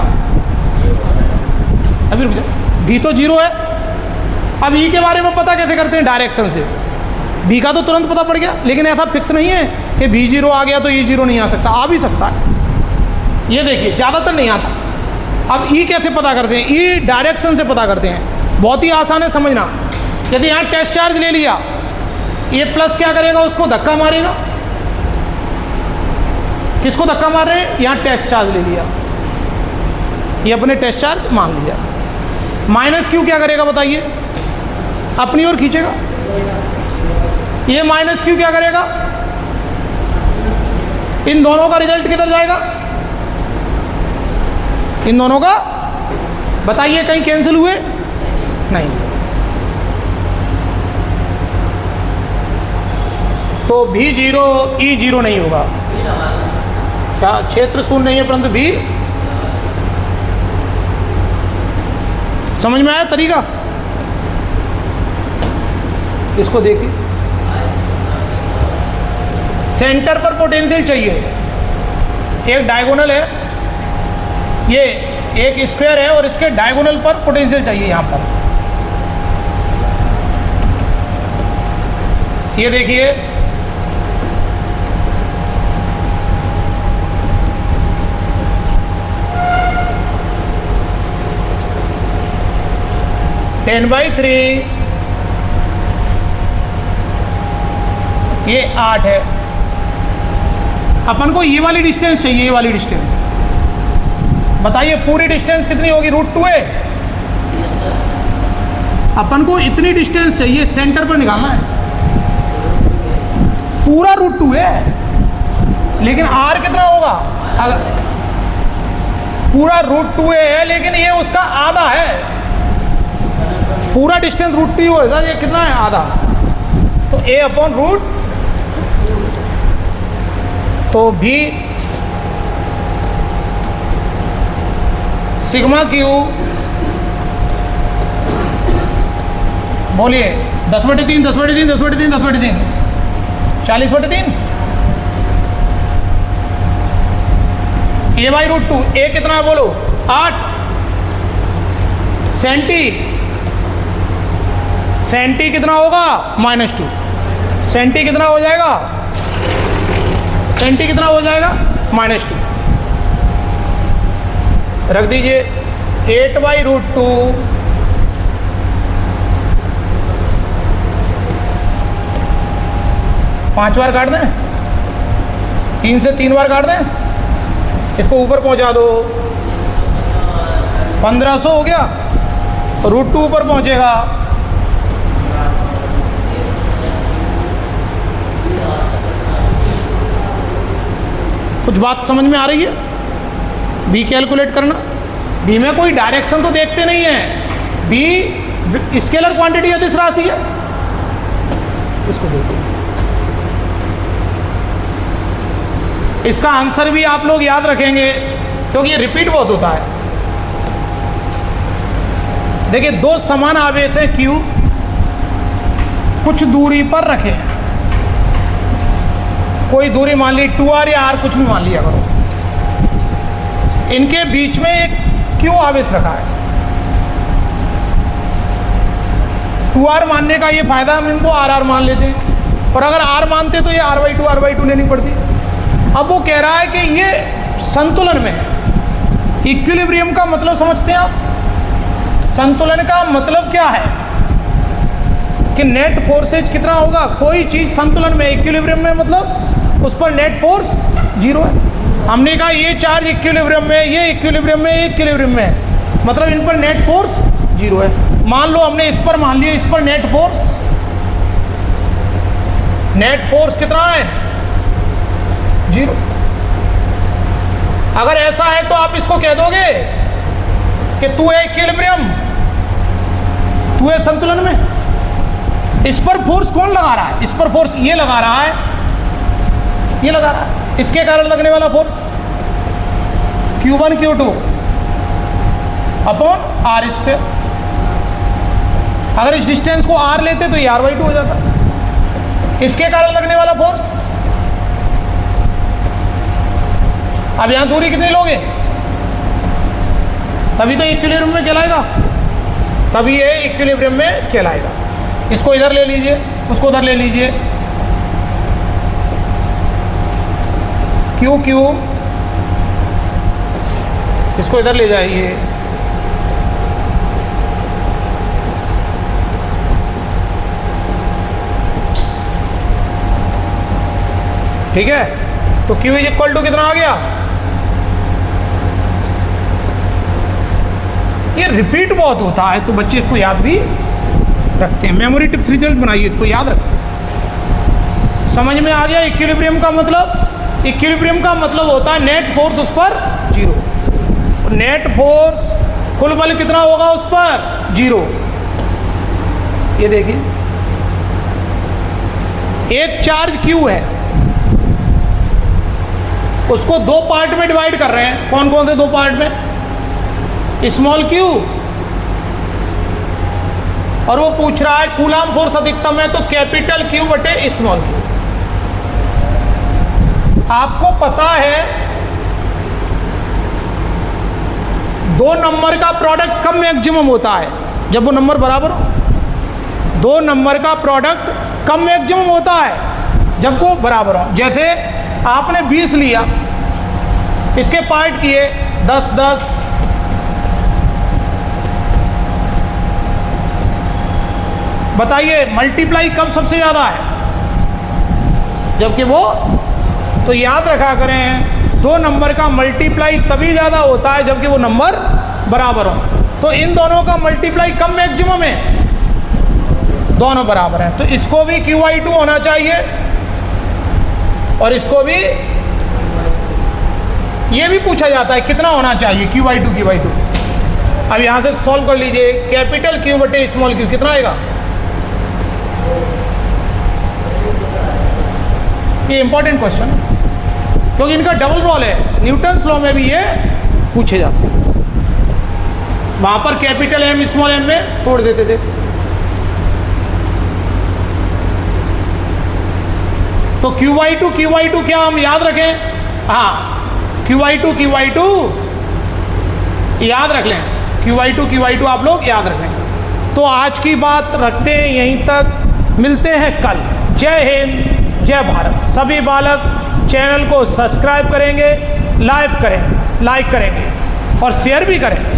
अभी रुक जाओ, भी तो जीरो है। अब ई के बारे में पता कैसे करते हैं, डायरेक्शन से। भी का तो तुरंत पता पड़ गया, लेकिन ऐसा फिक्स नहीं है कि भी जीरो आ गया तो ई जीरो नहीं आ सकता, आ भी सकता है। ये देखिए ज़्यादातर नहीं आता। अब ई कैसे पता करते हैं, ई डायरेक्शन से पता करते हैं, बहुत ही आसान है समझना। यदि यहाँ टेस्ट चार्ज ले लिया, ये प्लस क्या करेगा, उसको धक्का मारेगा। किसको धक्का मार रहे हैं, यहाँ टेस्ट चार्ज ले लिया, ये अपने टेस्ट चार्ज मान लिया। माइनस क्यू क्या करेगा बताइए, अपनी ओर खींचेगा। ये माइनस क्यू क्या करेगा, इन दोनों का रिजल्ट किधर जाएगा, इन दोनों का, बताइए कहीं कैंसिल हुए, नहीं। तो भी जीरो ई जीरो नहीं होगा। क्या क्षेत्र शून्य नहीं है परंतु भी, समझ में आया तरीका, इसको देखिए। सेंटर पर पोटेंशियल चाहिए, एक डायगोनल है, ये एक स्क्वायर है और इसके डायगोनल पर पोटेंशियल चाहिए। यहां पर ये देखिए, टेन बाई थ्री, ये 8 है। अपन को ये वाली डिस्टेंस चाहिए, ये वाली डिस्टेंस, बताइए पूरी डिस्टेंस कितनी होगी, √2 है। अपन को इतनी डिस्टेंस चाहिए, सेंटर पर निकालना है, पूरा √2 है, लेकिन r कितना होगा, अगर पूरा √2 है लेकिन ये उसका आधा है, पूरा डिस्टेंस √2 होगा, ये कितना है, आधा, तो a/√, तो भी सिग्मा क्यू, बोलिए 10/3, 10/3, 10/3, 10/3, 40/3, a/√2, a कितना है बोलो, 8, सेंटी कितना होगा, -2, सेंटी कितना हो जाएगा, सेंटी कितना हो जाएगा, -2, रख दीजिए 8/√2 5 बार काट दें, 3 से 3 बार काट दें, इसको ऊपर पहुंचा दो, 1500 हो गया, √2 ऊपर पहुंचेगा, कुछ बात समझ में आ रही है। बी कैलकुलेट करना, बी में कोई डायरेक्शन तो देखते नहीं है, बी स्केलर क्वांटिटी अदिश राशि है, इसको देखिए। इसका आंसर भी आप लोग याद रखेंगे क्योंकि ये रिपीट बहुत होता है। देखिए दो समान आवेश हैं Q, कुछ दूरी पर रखे, कोई दूरी मान ली 2r या r, कुछ भी मान लिया करो, इनके बीच में एक Q आवेश रखा है। 2r मानने का ये फायदा, हम इनको r मान लेते हैं, और अगर r मानते तो ये r/2 लेनी पड़ती। अब वो कह रहा है कि ये संतुलन में है। इक्विलिब्रियम का मतलब समझते हैं आप, संतुलन का मतलब क्या है कि नेट फोर्सेज कितना होगा, कोई चीज संतुलन में, इक्विलिब्रियम में, मतलब उस पर नेट फोर्स 0 है। हमने कहा ये चार्ज इक्विलिब्रियम में, ये इक्विलिब्रियम में, ये इक्विलिब्रियम में है, मतलब इन पर नेट फोर्स 0 है। मान लो हमने इस पर मान लिया, इस पर नेट फोर्स कितना है, 0। अगर ऐसा है तो आप इसको कह दोगे कि तू है इक्विलिब्रियम, तू है संतुलन में। इस पर फोर्स कौन लगा रहा है, इस पर फोर्स ये लगा रहा है, ये लगा रहा है, इसके कारण लगने वाला force Q1 Q2 upon r²। अगर इस डिस्टेंस को r लेते तो ये r/2 हो जाता। इसके कारण लगने वाला फोर्स, अब यहां दूरी कितनी लोगे, तभी तो इक्विलिब्रियम में कहलाएगा, तभी ये इक्विलिब्रियम में कहलाएगा। इसको इधर ले लीजिए, उसको उधर ले लीजिए, क्यू क्यू, इसको इधर ले जाइए, ठीक है। तो Q इज इक्वल टू कितना आ गया, ये रिपीट बहुत होता है तो बच्चे इसको याद भी रखते हैं। मेमोरी टिप्स रिजल्ट बनाइए, इसको याद रखते। समझ में आ गया इक्विलिब्रियम का मतलब? इक्विलिब्रियम का मतलब होता है नेट फोर्स उस पर 0। नेट फोर्स, कुल बल कितना होगा उस पर 0। ये देखिए, एक चार्ज Q है, उसको दो पार्ट में डिवाइड कर रहे हैं। कौन कौन से दो पार्ट में? स्मॉल q, और वो पूछ रहा है कूलाम फोर्स अधिकतम है तो कैपिटल Q बटे स्मॉल q। आपको पता है दो नंबर का प्रोडक्ट कब मैक्सिमम होता है? जब वो नंबर बराबर हो। दो नंबर का प्रोडक्ट कब मैक्सिमम होता है? जब वो बराबर हो। जैसे आपने 20 लिया, इसके पार्ट किए 10 10, बताइए मल्टीप्लाई कब सबसे ज़्यादा है? जबकि वो, तो याद रखा करें दो नंबर का मल्टीप्लाई तभी ज़्यादा होता है जबकि वो नंबर बराबर हो। तो इन दोनों का मल्टीप्लाई कब मैक्सिमम है? दोनों बराबर हैं। तो इसको भी Q/2 होना चाहिए और इसको भी, ये भी पूछा जाता है कितना होना चाहिए Q/2। अब यहाँ से सॉल्व कर लीजिए, कैपिटल Q बटे स्मॉल q कितना आएगा? ये इंपॉर्टेंट क्वेश्चन है क्योंकि इनका डबल रोल है। न्यूटन्स लॉ में भी ये पूछे जाते हैं। वहां पर कैपिटल M स्मॉल m में तोड़ देते थे। तो Q/2 क्या हम याद रखें? हाँ, Q/2 याद रख लें। Q/2 आप लोग याद रख लें। तो आज की बात रखते हैं यहीं तक, मिलते हैं कल। जय हिंद, जय भारत। सभी बालक चैनल को सब्सक्राइब करेंगे, लाइक करेंगे और शेयर भी करेंगे।